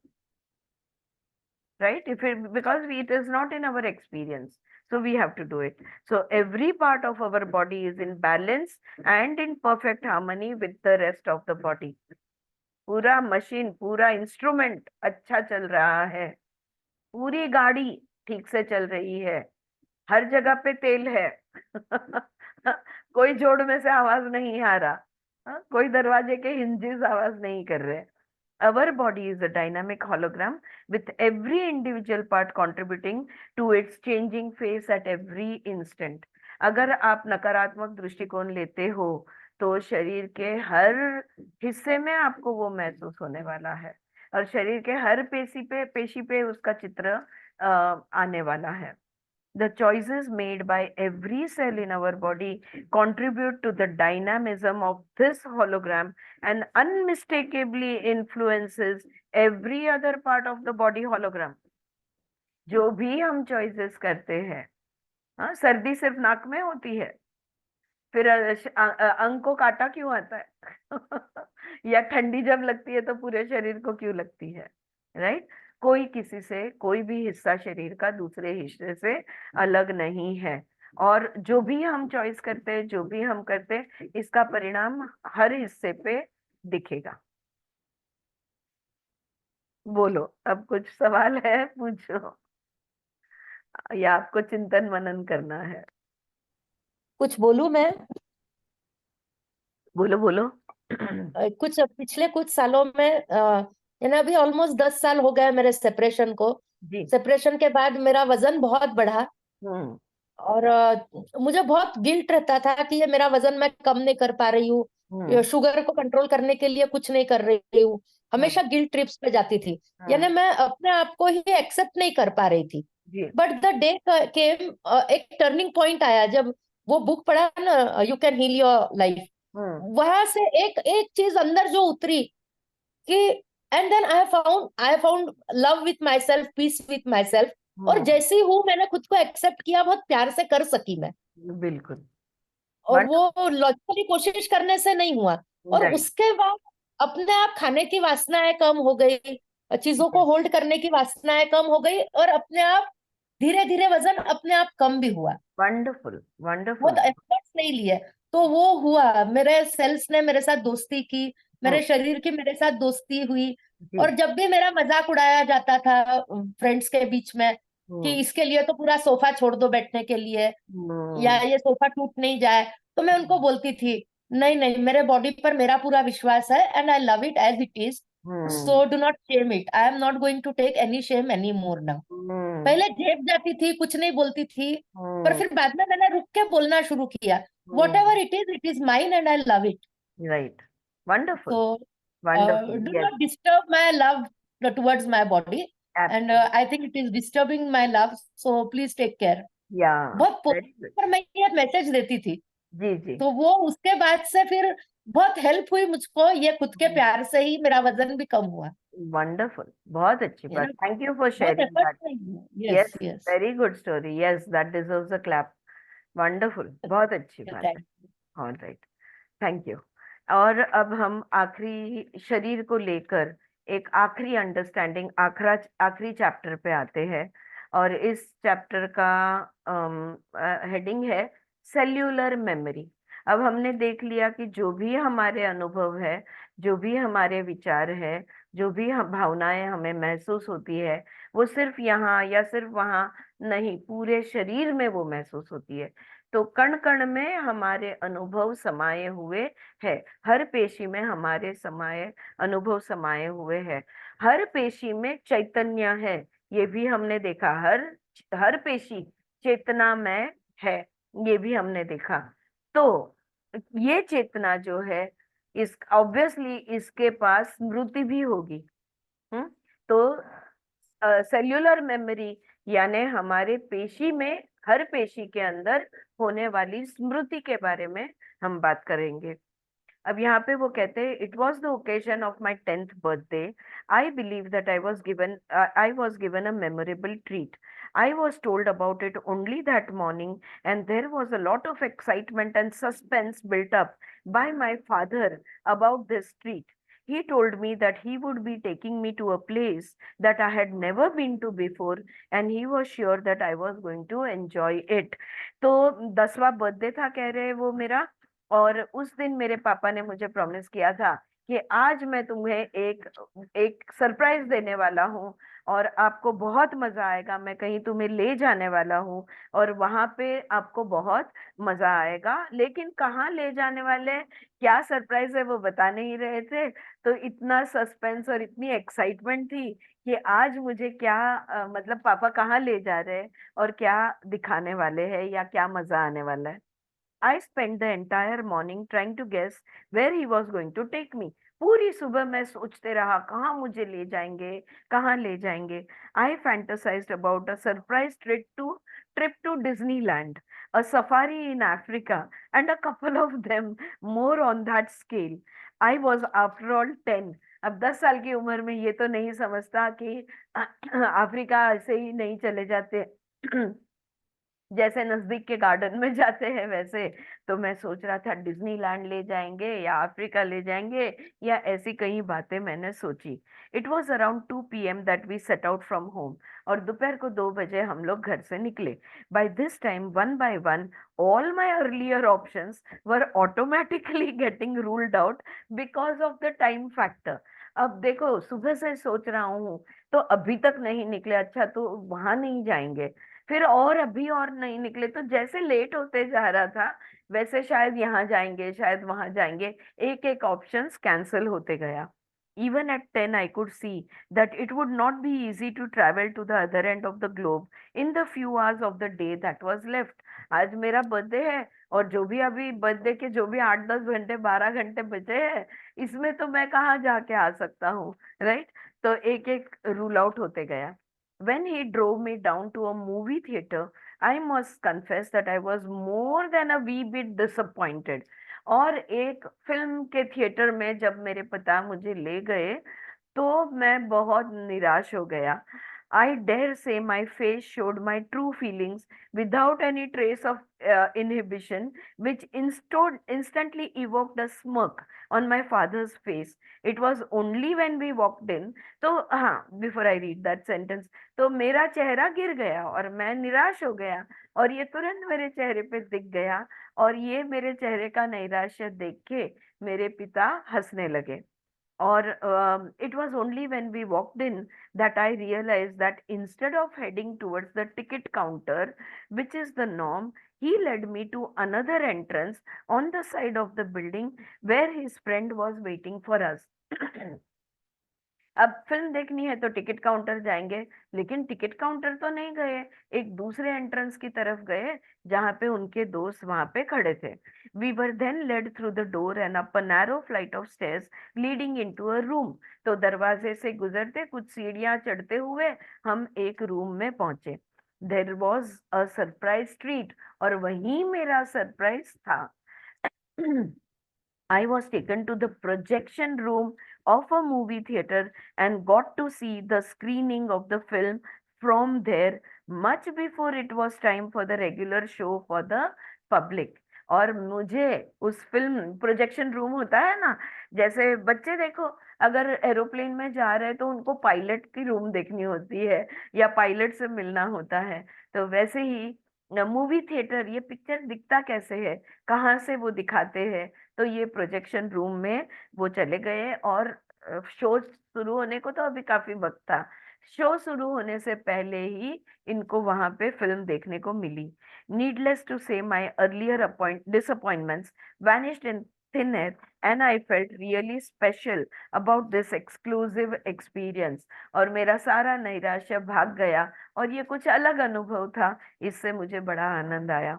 right? Because it is not in our experience, so we have to do it. So every part of our body is in balance and in perfect harmony with the rest of the body. पूरा machine, पूरा instrument अच्छा चल रहा है, पूरी गाड़ी ठीक से चल रही है, हर जगह पे तेल है कोई जोड़ में से आवाज नहीं आ रहा, कोई दरवाजे के हिंजेस आवाज नहीं कर रहे। Our body is a dynamic hologram with every individual part contributing to its changing face at every instant. अगर आप नकारात्मक दृष्टिकोण लेते हो तो शरीर के हर हिस्से में आपको वो महसूस होने वाला है, और शरीर के हर पेशी पे उसका चित्र आने वाला है। The choices made by every cell in our body contribute to the dynamism of this hologram and unmistakably influences every other part of the body hologram. जो भी हम choices करते हैं, सर्दी सिर्फ नाक में होती है, फिर अंग को काटा क्यों आता है या ठंडी जब लगती है तो पूरे शरीर को क्यों लगती है, राइट? कोई किसी से, कोई भी हिस्सा शरीर का दूसरे हिस्से से अलग नहीं है, और जो भी हम चॉइस करते हैं, जो भी हम करते हैं, इसका परिणाम हर हिस्से पे दिखेगा। बोलो, अब कुछ सवाल है, पूछो, या आपको चिंतन मनन करना है? कुछ बोलूं मैं? बोलो बोलो कुछ पिछले कुछ सालों में यानी अभी ऑलमोस्ट 10 साल हो गए मेरे सेपरेशन को। जी। सेपरेशन के बाद मेरा वजन बहुत बढ़ा, और मुझे बहुत गिल्ट रहता था कि ये मेरा वजन मैं कम नहीं कर पा रही हूँ, शुगर को कंट्रोल करने के लिए कुछ नहीं कर रही हूँ, हमेशा गिल्ट ट्रिप्स पे जाती थी, यानी मैं अपने आप को ही एक्सेप्ट नहीं कर पा रही थी। बट द डे केम, एक टर्निंग पॉइंट आया जब वो बुक पढ़ा ना, you can heal your life, वहां से एक एक चीज अंदर जो उतरी कि and then I found love with myself, peace with myself, और जैसी हूँ मैंने खुद को एक्सेप्ट किया, बहुत प्यार से कर सकी मैं। बिल्कुल। और वो लॉजिकली कोशिश करने से नहीं हुआ, और उसके बाद अपने आप खाने की वासनाएं कम हो गई, चीजों को होल्ड करने की वासनाएं कम हो गई, और अपने आप धीरे धीरे वजन अपने आप कम भी हुआ। Wonderful wonderful. बहुत एफर्ट्स नहीं लिए तो वो हुआ। मेरे सेल्स ने मेरे साथ दोस्ती की, मेरे शरीर की मेरे साथ दोस्ती हुई। जी। और जब भी मेरा मजाक उड़ाया जाता था फ्रेंड्स के बीच में कि हम्म। इसके लिए तो पूरा सोफा छोड़ दो बैठने के लिए, या हम्म। ये सोफा टूट नहीं जाए, तो मैं उनको बोलती थी नहीं नहीं, मेरे बॉडी पर मेरा पूरा विश्वास है and I love it as it is, hmm. So do not shame it, I am not going to take any shame any more now. Hmm. पहले झेप जाती थी, कुछ नहीं बोलती थी, पर हम्म। फिर बाद में मैंने रुक के बोलना शुरू किया, what ever it is mine and I love it. Right. Wonderful. So wonderful. do yes. not disturb my love towards my body, and absolutely. I think it is disturbing my love, so please take care। या। बहुत very good. पर मैं ये message देती थी, जी जी। तो वो उसके बाद से फिर बहुत हेल्प हुई मुझको, ये खुद के प्यार से ही मेरा वजन भी कम हुआ, वंडरफुल। बहुत अच्छी है बात। ना। थैंक यू फॉर बहुत शेयरिंग एफर्ट दैट। नहीं है। Yes. Yes yes. Very good story. Yes, that deserves a clap. Wonderful. बहुत अच्छी बात है। All right. Thank you. और अब हम आखिरी शरीर को लेकर एक आखिरी अंडरस्टैंडिंग, आखिरी चैप्टर पे आते हैं। और इस चैप्टर का हेडिंग है सेल्यूलर मेमोरी। अब हमने देख लिया कि जो भी हमारे अनुभव है, जो भी हमारे विचार है, जो भी भावनाएं हमें महसूस होती है, वो सिर्फ यहाँ या सिर्फ वहाँ नहीं, पूरे शरीर में वो महसूस होती है। तो कण कण में हमारे अनुभव समाये हुए है, हर पेशी में हमारे अनुभव समाये हुए है, हर पेशी में चैतन्य है, ये भी हमने देखा। हर पेशी चेतना में है, ये भी हमने देखा। तो ये चेतना जो है, इस ऑब्वियसली इसके पास स्मृति भी होगी। तो सेल्यूलर मेमोरी यानी हमारे पेशी में, हर पेशी के अंदर होने वाली स्मृति के बारे में हम बात करेंगे। अब यहाँ पे वो कहते हैं, it was the occasion of my 10th birthday, I believe that I was given a memorable treat. I was told about it only that morning, and there was a lot of excitement and suspense built up by my father about this treat. He told me that he would be taking me to a place that I had never been to before, and he was sure that I was going to enjoy it. तो 10वां birthday था कह रहे हैं वो मेरा, और उस दिन मेरे पापा ने मुझे प्रॉमिस किया था कि आज मैं तुम्हें एक सरप्राइज देने वाला हूँ और आपको बहुत मजा आएगा, मैं कहीं तुम्हें ले जाने वाला हूँ और वहां पे आपको बहुत मजा आएगा। लेकिन कहाँ ले जाने वाले हैं, क्या सरप्राइज है, वो बता नहीं रहे थे। तो इतना सस्पेंस और इतनी एक्साइटमेंट थी कि आज मुझे क्या मतलब पापा कहाँ ले जा रहे हैं और क्या दिखाने वाले हैं या क्या मजा आने वाला है। I spent the entire morning trying to guess where he was going to take me. पूरी सुबह मैं सोचते रहा कहाँ मुझे ले जाएंगे, कहाँ ले जाएंगे। I fantasized about a surprise trip to Disneyland, a safari in Africa, and a couple of them more on that scale. I was after all 10. अब 10 साल की उम्र में ये तो नहीं समझता कि अफ्रीका ऐसे ही नहीं चले जाते जैसे नजदीक के गार्डन में जाते हैं वैसे। तो मैं सोच रहा था डिज्नीलैंड ले जाएंगे या अफ्रीका ले जाएंगे या ऐसी कई बातें मैंने सोची। It was around 2 PM that we set out from home, और दोपहर को 2 बजे हम लोग घर से निकले। By this time one by one all my earlier options were automatically getting ruled out because of the time factor. अब देखो, सुबह से सोच रहा हूँ तो अभी तक नहीं निकले, अच्छा तो वहां नहीं जाएंगे, फिर और अभी और नहीं निकले, तो जैसे लेट होते जा रहा था वैसे शायद यहाँ जाएंगे, शायद वहां जाएंगे, एक एक ऑप्शंस कैंसिल होते गया। Even at 10, I could see that it would not be easy to travel to the other end of the globe in the few hours of the day that was left. आज मेरा birthday है और जो भी अभी birthday के जो भी 8-10 घंटे 12 घंटे बचे हैं, इसमें तो मैं कहाँ जाके आ सकता हूँ, राइट। तो एक एक रूल आउट होते गया। When he drove me down to a movie theater, I must confess that I was more than a wee bit disappointed. और एक फिल्म के थिएटर में जब मेरे पिता मुझे ले गए तो मैं बहुत निराश हो गया। I dare say my face showed my true feelings without any trace of inhibition, which instantly evoked a smirk on my father's face. It was only when we walked in, तो हाँ, before I read that sentence, तो मेरा चेहरा गिर गया और मैं निराश हो गया और ये तुरंत मेरे चेहरे पे दिख गया और ये मेरे चेहरे का नैराश्य देख के मेरे पिता हंसने लगे. Or it was only when we walked in that I realized that instead of heading towards the ticket counter, which is the norm, he led me to another entrance on the side of the building where his friend was waiting for us. अब film देखनी है तो ticket counter जाएंगे, लेकिन ticket counter तो नहीं गए, एक दूसरे एंट्रेंस की तरफ गए जहां पे उनके दोस्त वहां पे खड़े थे. We were then led through the door and up a narrow flight of stairs leading into a room. तो दरवाजे से गुजरते कुछ सीढ़ियां चढ़ते हुए हम एक रूम में पहुंचे. There was a surprise treat, और वही मेरा सरप्राइज था. I was taken to the projection room of a movie theater and got to see the screening of the film from there much before it was time for the regular show for the public. और मुझे उस film, projection room होता है ना, जैसे बच्चे देखो अगर एरोप्लेन में जा रहे हैं तो उनको पायलट की रूम देखनी होती है या पायलट से मिलना होता है, तो वैसे ही मूवी थिएटर, ये पिक्चर दिखता कैसे है, कहाँ से वो दिखाते हैं, तो ये प्रोजेक्शन रूम में वो चले गए. और शो शुरू होने को तो अभी काफी वक्त था, शो शुरू होने से पहले ही इनको वहां पे फिल्म देखने को मिली. नीडलेस टू से my earlier disappointments vanished in thin air and I felt really special about this exclusive experience. और मेरा सारा नैराश्य भाग गया और ये कुछ अलग अनुभव था, इससे मुझे बड़ा आनंद आया.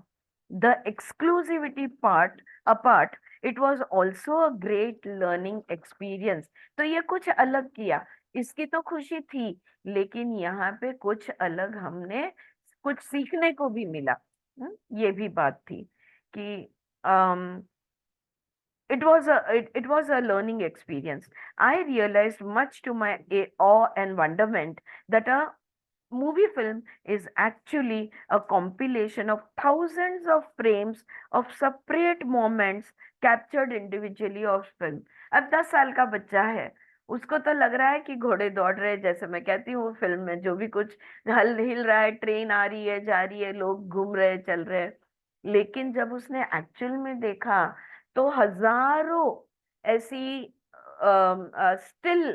The exclusivity part apart, it was also a great learning experience. तो ये कुछ अलग किया, इसकी तो खुशी थी, लेकिन यहाँ पे कुछ अलग हमने कुछ सीखने को भी मिला. ये भी बात थी कि it was a learning experience. I realized much to my awe and wonderment that a movie film is actually a compilation of thousands of frames of separate moments captured individually of film. अब 10 साल का बच्चा है, उसको तो लग रहा है कि घोड़े दौड़ रहे हैं, जैसे मैं कहती हूँ फिल्म में जो भी कुछ हल हिल रहा है, ट्रेन आ रही है, जा रही है, लोग घूम रहे हैं, चल रहे हैं. लेकिन जब उसने एक्चुअल में देखा तो हजारों ऐसी स्टिल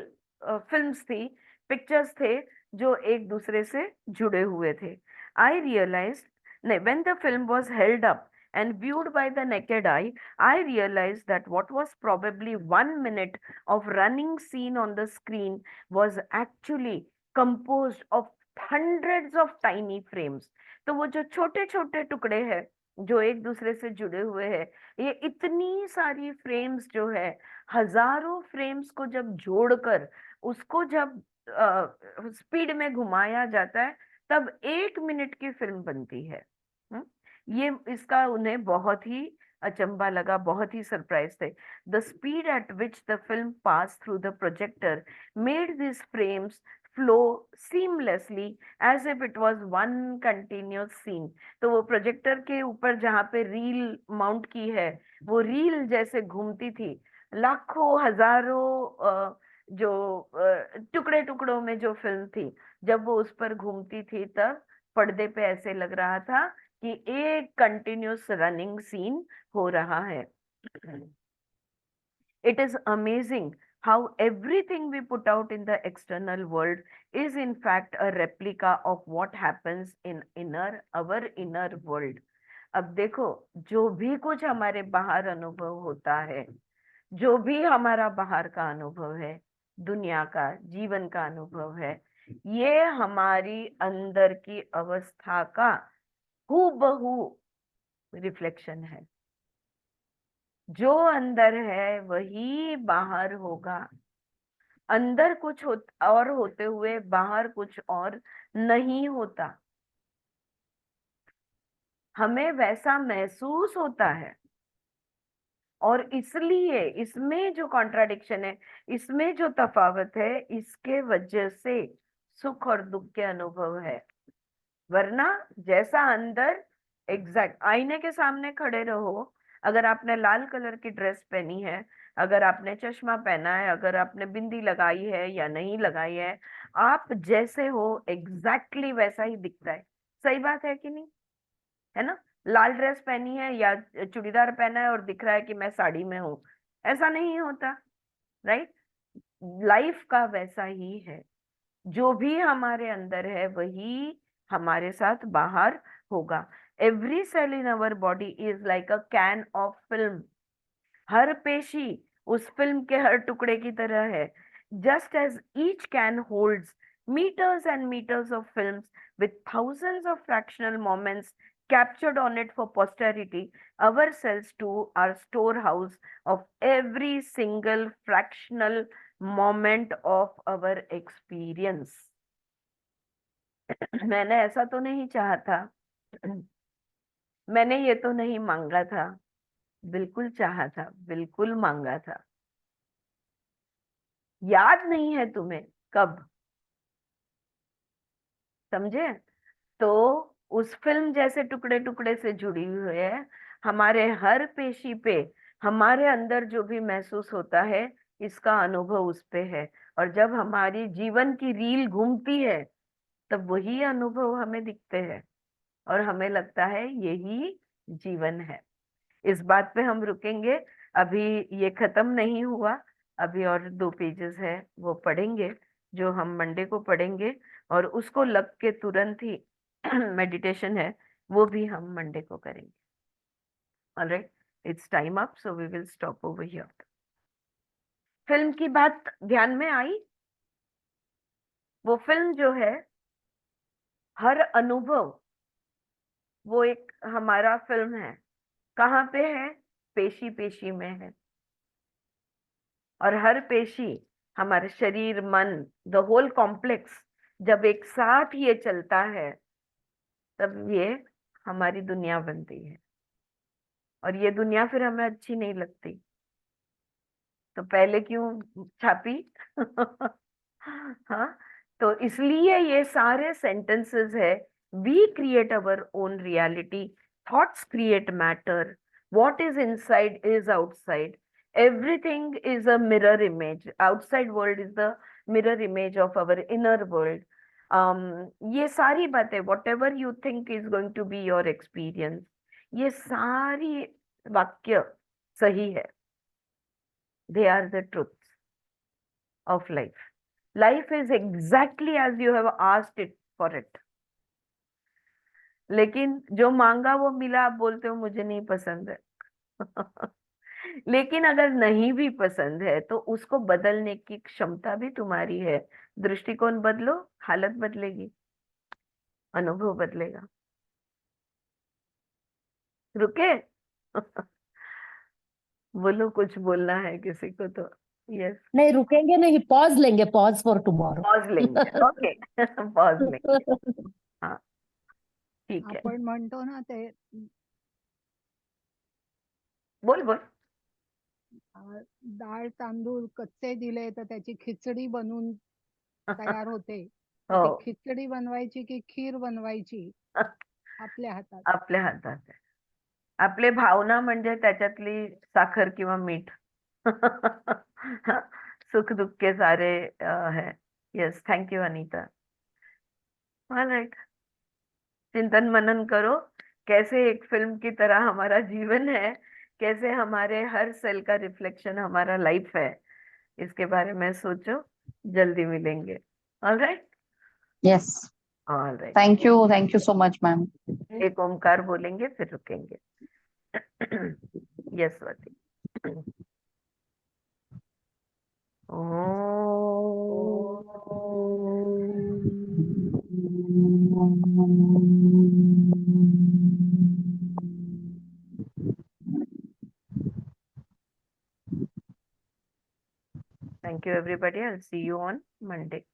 फिल्म्स थी, पिक्चर्स थे जो एक दूसरे से जुड़े हुए थे. I realized, when the film was held up and viewed by the naked eye, I realized that what was probably 1 minute of running scene on the screen was actually composed of hundreds of tiny frames. तो वो जो छोटे छोटे टुकड़े हैं जो एक दूसरे से जुड़े हुए हैं, ये इतनी सारी फ्रेम्स जो है, हजारों फ्रेम्स को जब जोड़कर उसको जब स्पीड में घुमाया जाता है तब 1 मिनट की फिल्म बनती है. ये इसका उन्हें बहुत ही अचंबा लगा, बहुत ही सरप्राइज थे. The speed at which the film pass through the projector made this frames flow seamlessly as if it was one continuous scene. तो वो प्रोजेक्टर के ऊपर जहाँ पे रील माउंट की है, वो रील जैसे घूमती थी, लाखों हजारों जो टुकड़े टुकड़ों में जो फिल्म थी, जब वो उस पर घूमती थी तब पर्दे पे ऐसे लग रहा था कि एक कंटिन्यूअस रनिंग सीन हो रहा है. It is amazing how everything we put out in the external world is in fact a replica of what happens in our inner world. अब देखो, जो भी कुछ हमारे बाहर अनुभव होता है, जो भी हमारा बाहर का अनुभव है, दुनिया का, जीवन का अनुभव है, ये हमारी अंदर की अवस्था का हूबहू रिफ्लेक्शन है. जो अंदर है वही बाहर होगा. अंदर कुछ और होते हुए बाहर कुछ और नहीं होता. हमें वैसा महसूस होता है, और इसलिए इसमें जो कॉन्ट्राडिक्शन है, इसमें जो तफावत है, इसके वजह से सुख और दुख के अनुभव है. वरना जैसा अंदर, एग्जैक्ट आईने के सामने खड़े रहो, अगर आपने लाल कलर की ड्रेस पहनी है, अगर आपने चश्मा पहना है, अगर आपने बिंदी लगाई है या नहीं लगाई है, आप जैसे हो एग्जैक्टली वैसा ही दिखता है. सही बात है कि नहीं, है ना? लाल ड्रेस पहनी है या चूड़ीदार पहना है और दिख रहा है कि मैं साड़ी में हूँ, ऐसा नहीं होता, राइट? लाइफ का वैसा ही है, जो भी हमारे अंदर है वही हमारे साथ बाहर होगा। Every cell in our body is like a can of film. हर पेशी उस फिल्म के हर टुकड़े की तरह है। Just as each can holds meters and meters of films with thousands of fractional moments captured on it for posterity, our cells too are storehouse of every single fractional moment of our experience. मैंने ऐसा तो नहीं चाहा था, मैंने ये तो नहीं मांगा था, बिल्कुल चाहा था, बिल्कुल मांगा था। याद नहीं है तुम्हें कब, समझे? तो उस फिल्म जैसे टुकड़े टुकड़े से जुड़ी हुई है हमारे हर पेशी पे। हमारे अंदर जो भी महसूस होता है इसका अनुभव उस पे है, और जब हमारी जीवन की रील घूमती है तब वही अनुभव हमें दिखते हैं और हमें लगता है यही जीवन है। इस बात पे हम रुकेंगे, अभी ये खत्म नहीं हुआ, अभी और 2 पेजेस है वो पढ़ेंगे, जो हम मंडे को पढ़ेंगे, और उसको लग के तुरंत ही मेडिटेशन है वो भी हम मंडे को करेंगे। Alright, it's time up, so we will stop over here. Film की बात ध्यान में आई? वो फिल्म जो है, हर अनुभव वो एक हमारा फिल्म है। कहाँ पे है? पेशी पेशी में है, और हर पेशी, हमारे शरीर, मन, द होल कॉम्प्लेक्स जब एक साथ ये चलता है तब ये हमारी दुनिया बनती है, और ये दुनिया फिर हमें अच्छी नहीं लगती, तो पहले क्यों छापी? हाँ, तो इसलिए ये सारे सेंटेंसेस है, we create our own reality, thoughts create matter, what is inside is outside, everything is a mirror image, outside world is the mirror image of our inner world. ये सारी बातें, whatever you think is going to be your experience, ये सारी वाक्य सही है, they are the truths of life. Life is exactly as you have asked it for it. लेकिन जो मांगा वो मिला, आप बोलते हो मुझे नहीं पसंद है। लेकिन अगर नहीं भी पसंद है तो उसको बदलने की क्षमता भी तुम्हारी है। दृष्टिकोण बदलो, हालत बदलेगी, अनुभव बदलेगा। रुके? बोलो, कुछ बोलना है किसी को तो। यस, नहीं रुकेंगे नहीं, पॉज लेंगे, पॉज फॉर टुमारो। पॉज लेंगे, ओके। पॉज लेंगे, हाँ ठीक है। आपण म्हणतो ना ते बोल बोल। डाळ तांदूळ कच्चे दिले तर त्याची खिचडी बनून तयार होते, तर ती हो, खिचडी बनवायची की खीर बनवायची आपल्या हातात. आपल्या हातात आहे. आपले भावना म्हणजे त्याच्यातली साखर किंवा मीठ. सुख दुख के सारे है। Yes, thank you Anita. Alright, चिंतन मनन करो, कैसे एक फिल्म की तरह हमारा जीवन है, कैसे हमारे हर सेल का रिफ्लेक्शन हमारा लाइफ है, इसके बारे में सोचो। जल्दी मिलेंगे। Alright, Yes. Alright. Thank you so much, ma'am. एक ओमकार बोलेंगे फिर रुकेंगे। Yes Swati. Thank you everybody. I'll see you on Monday.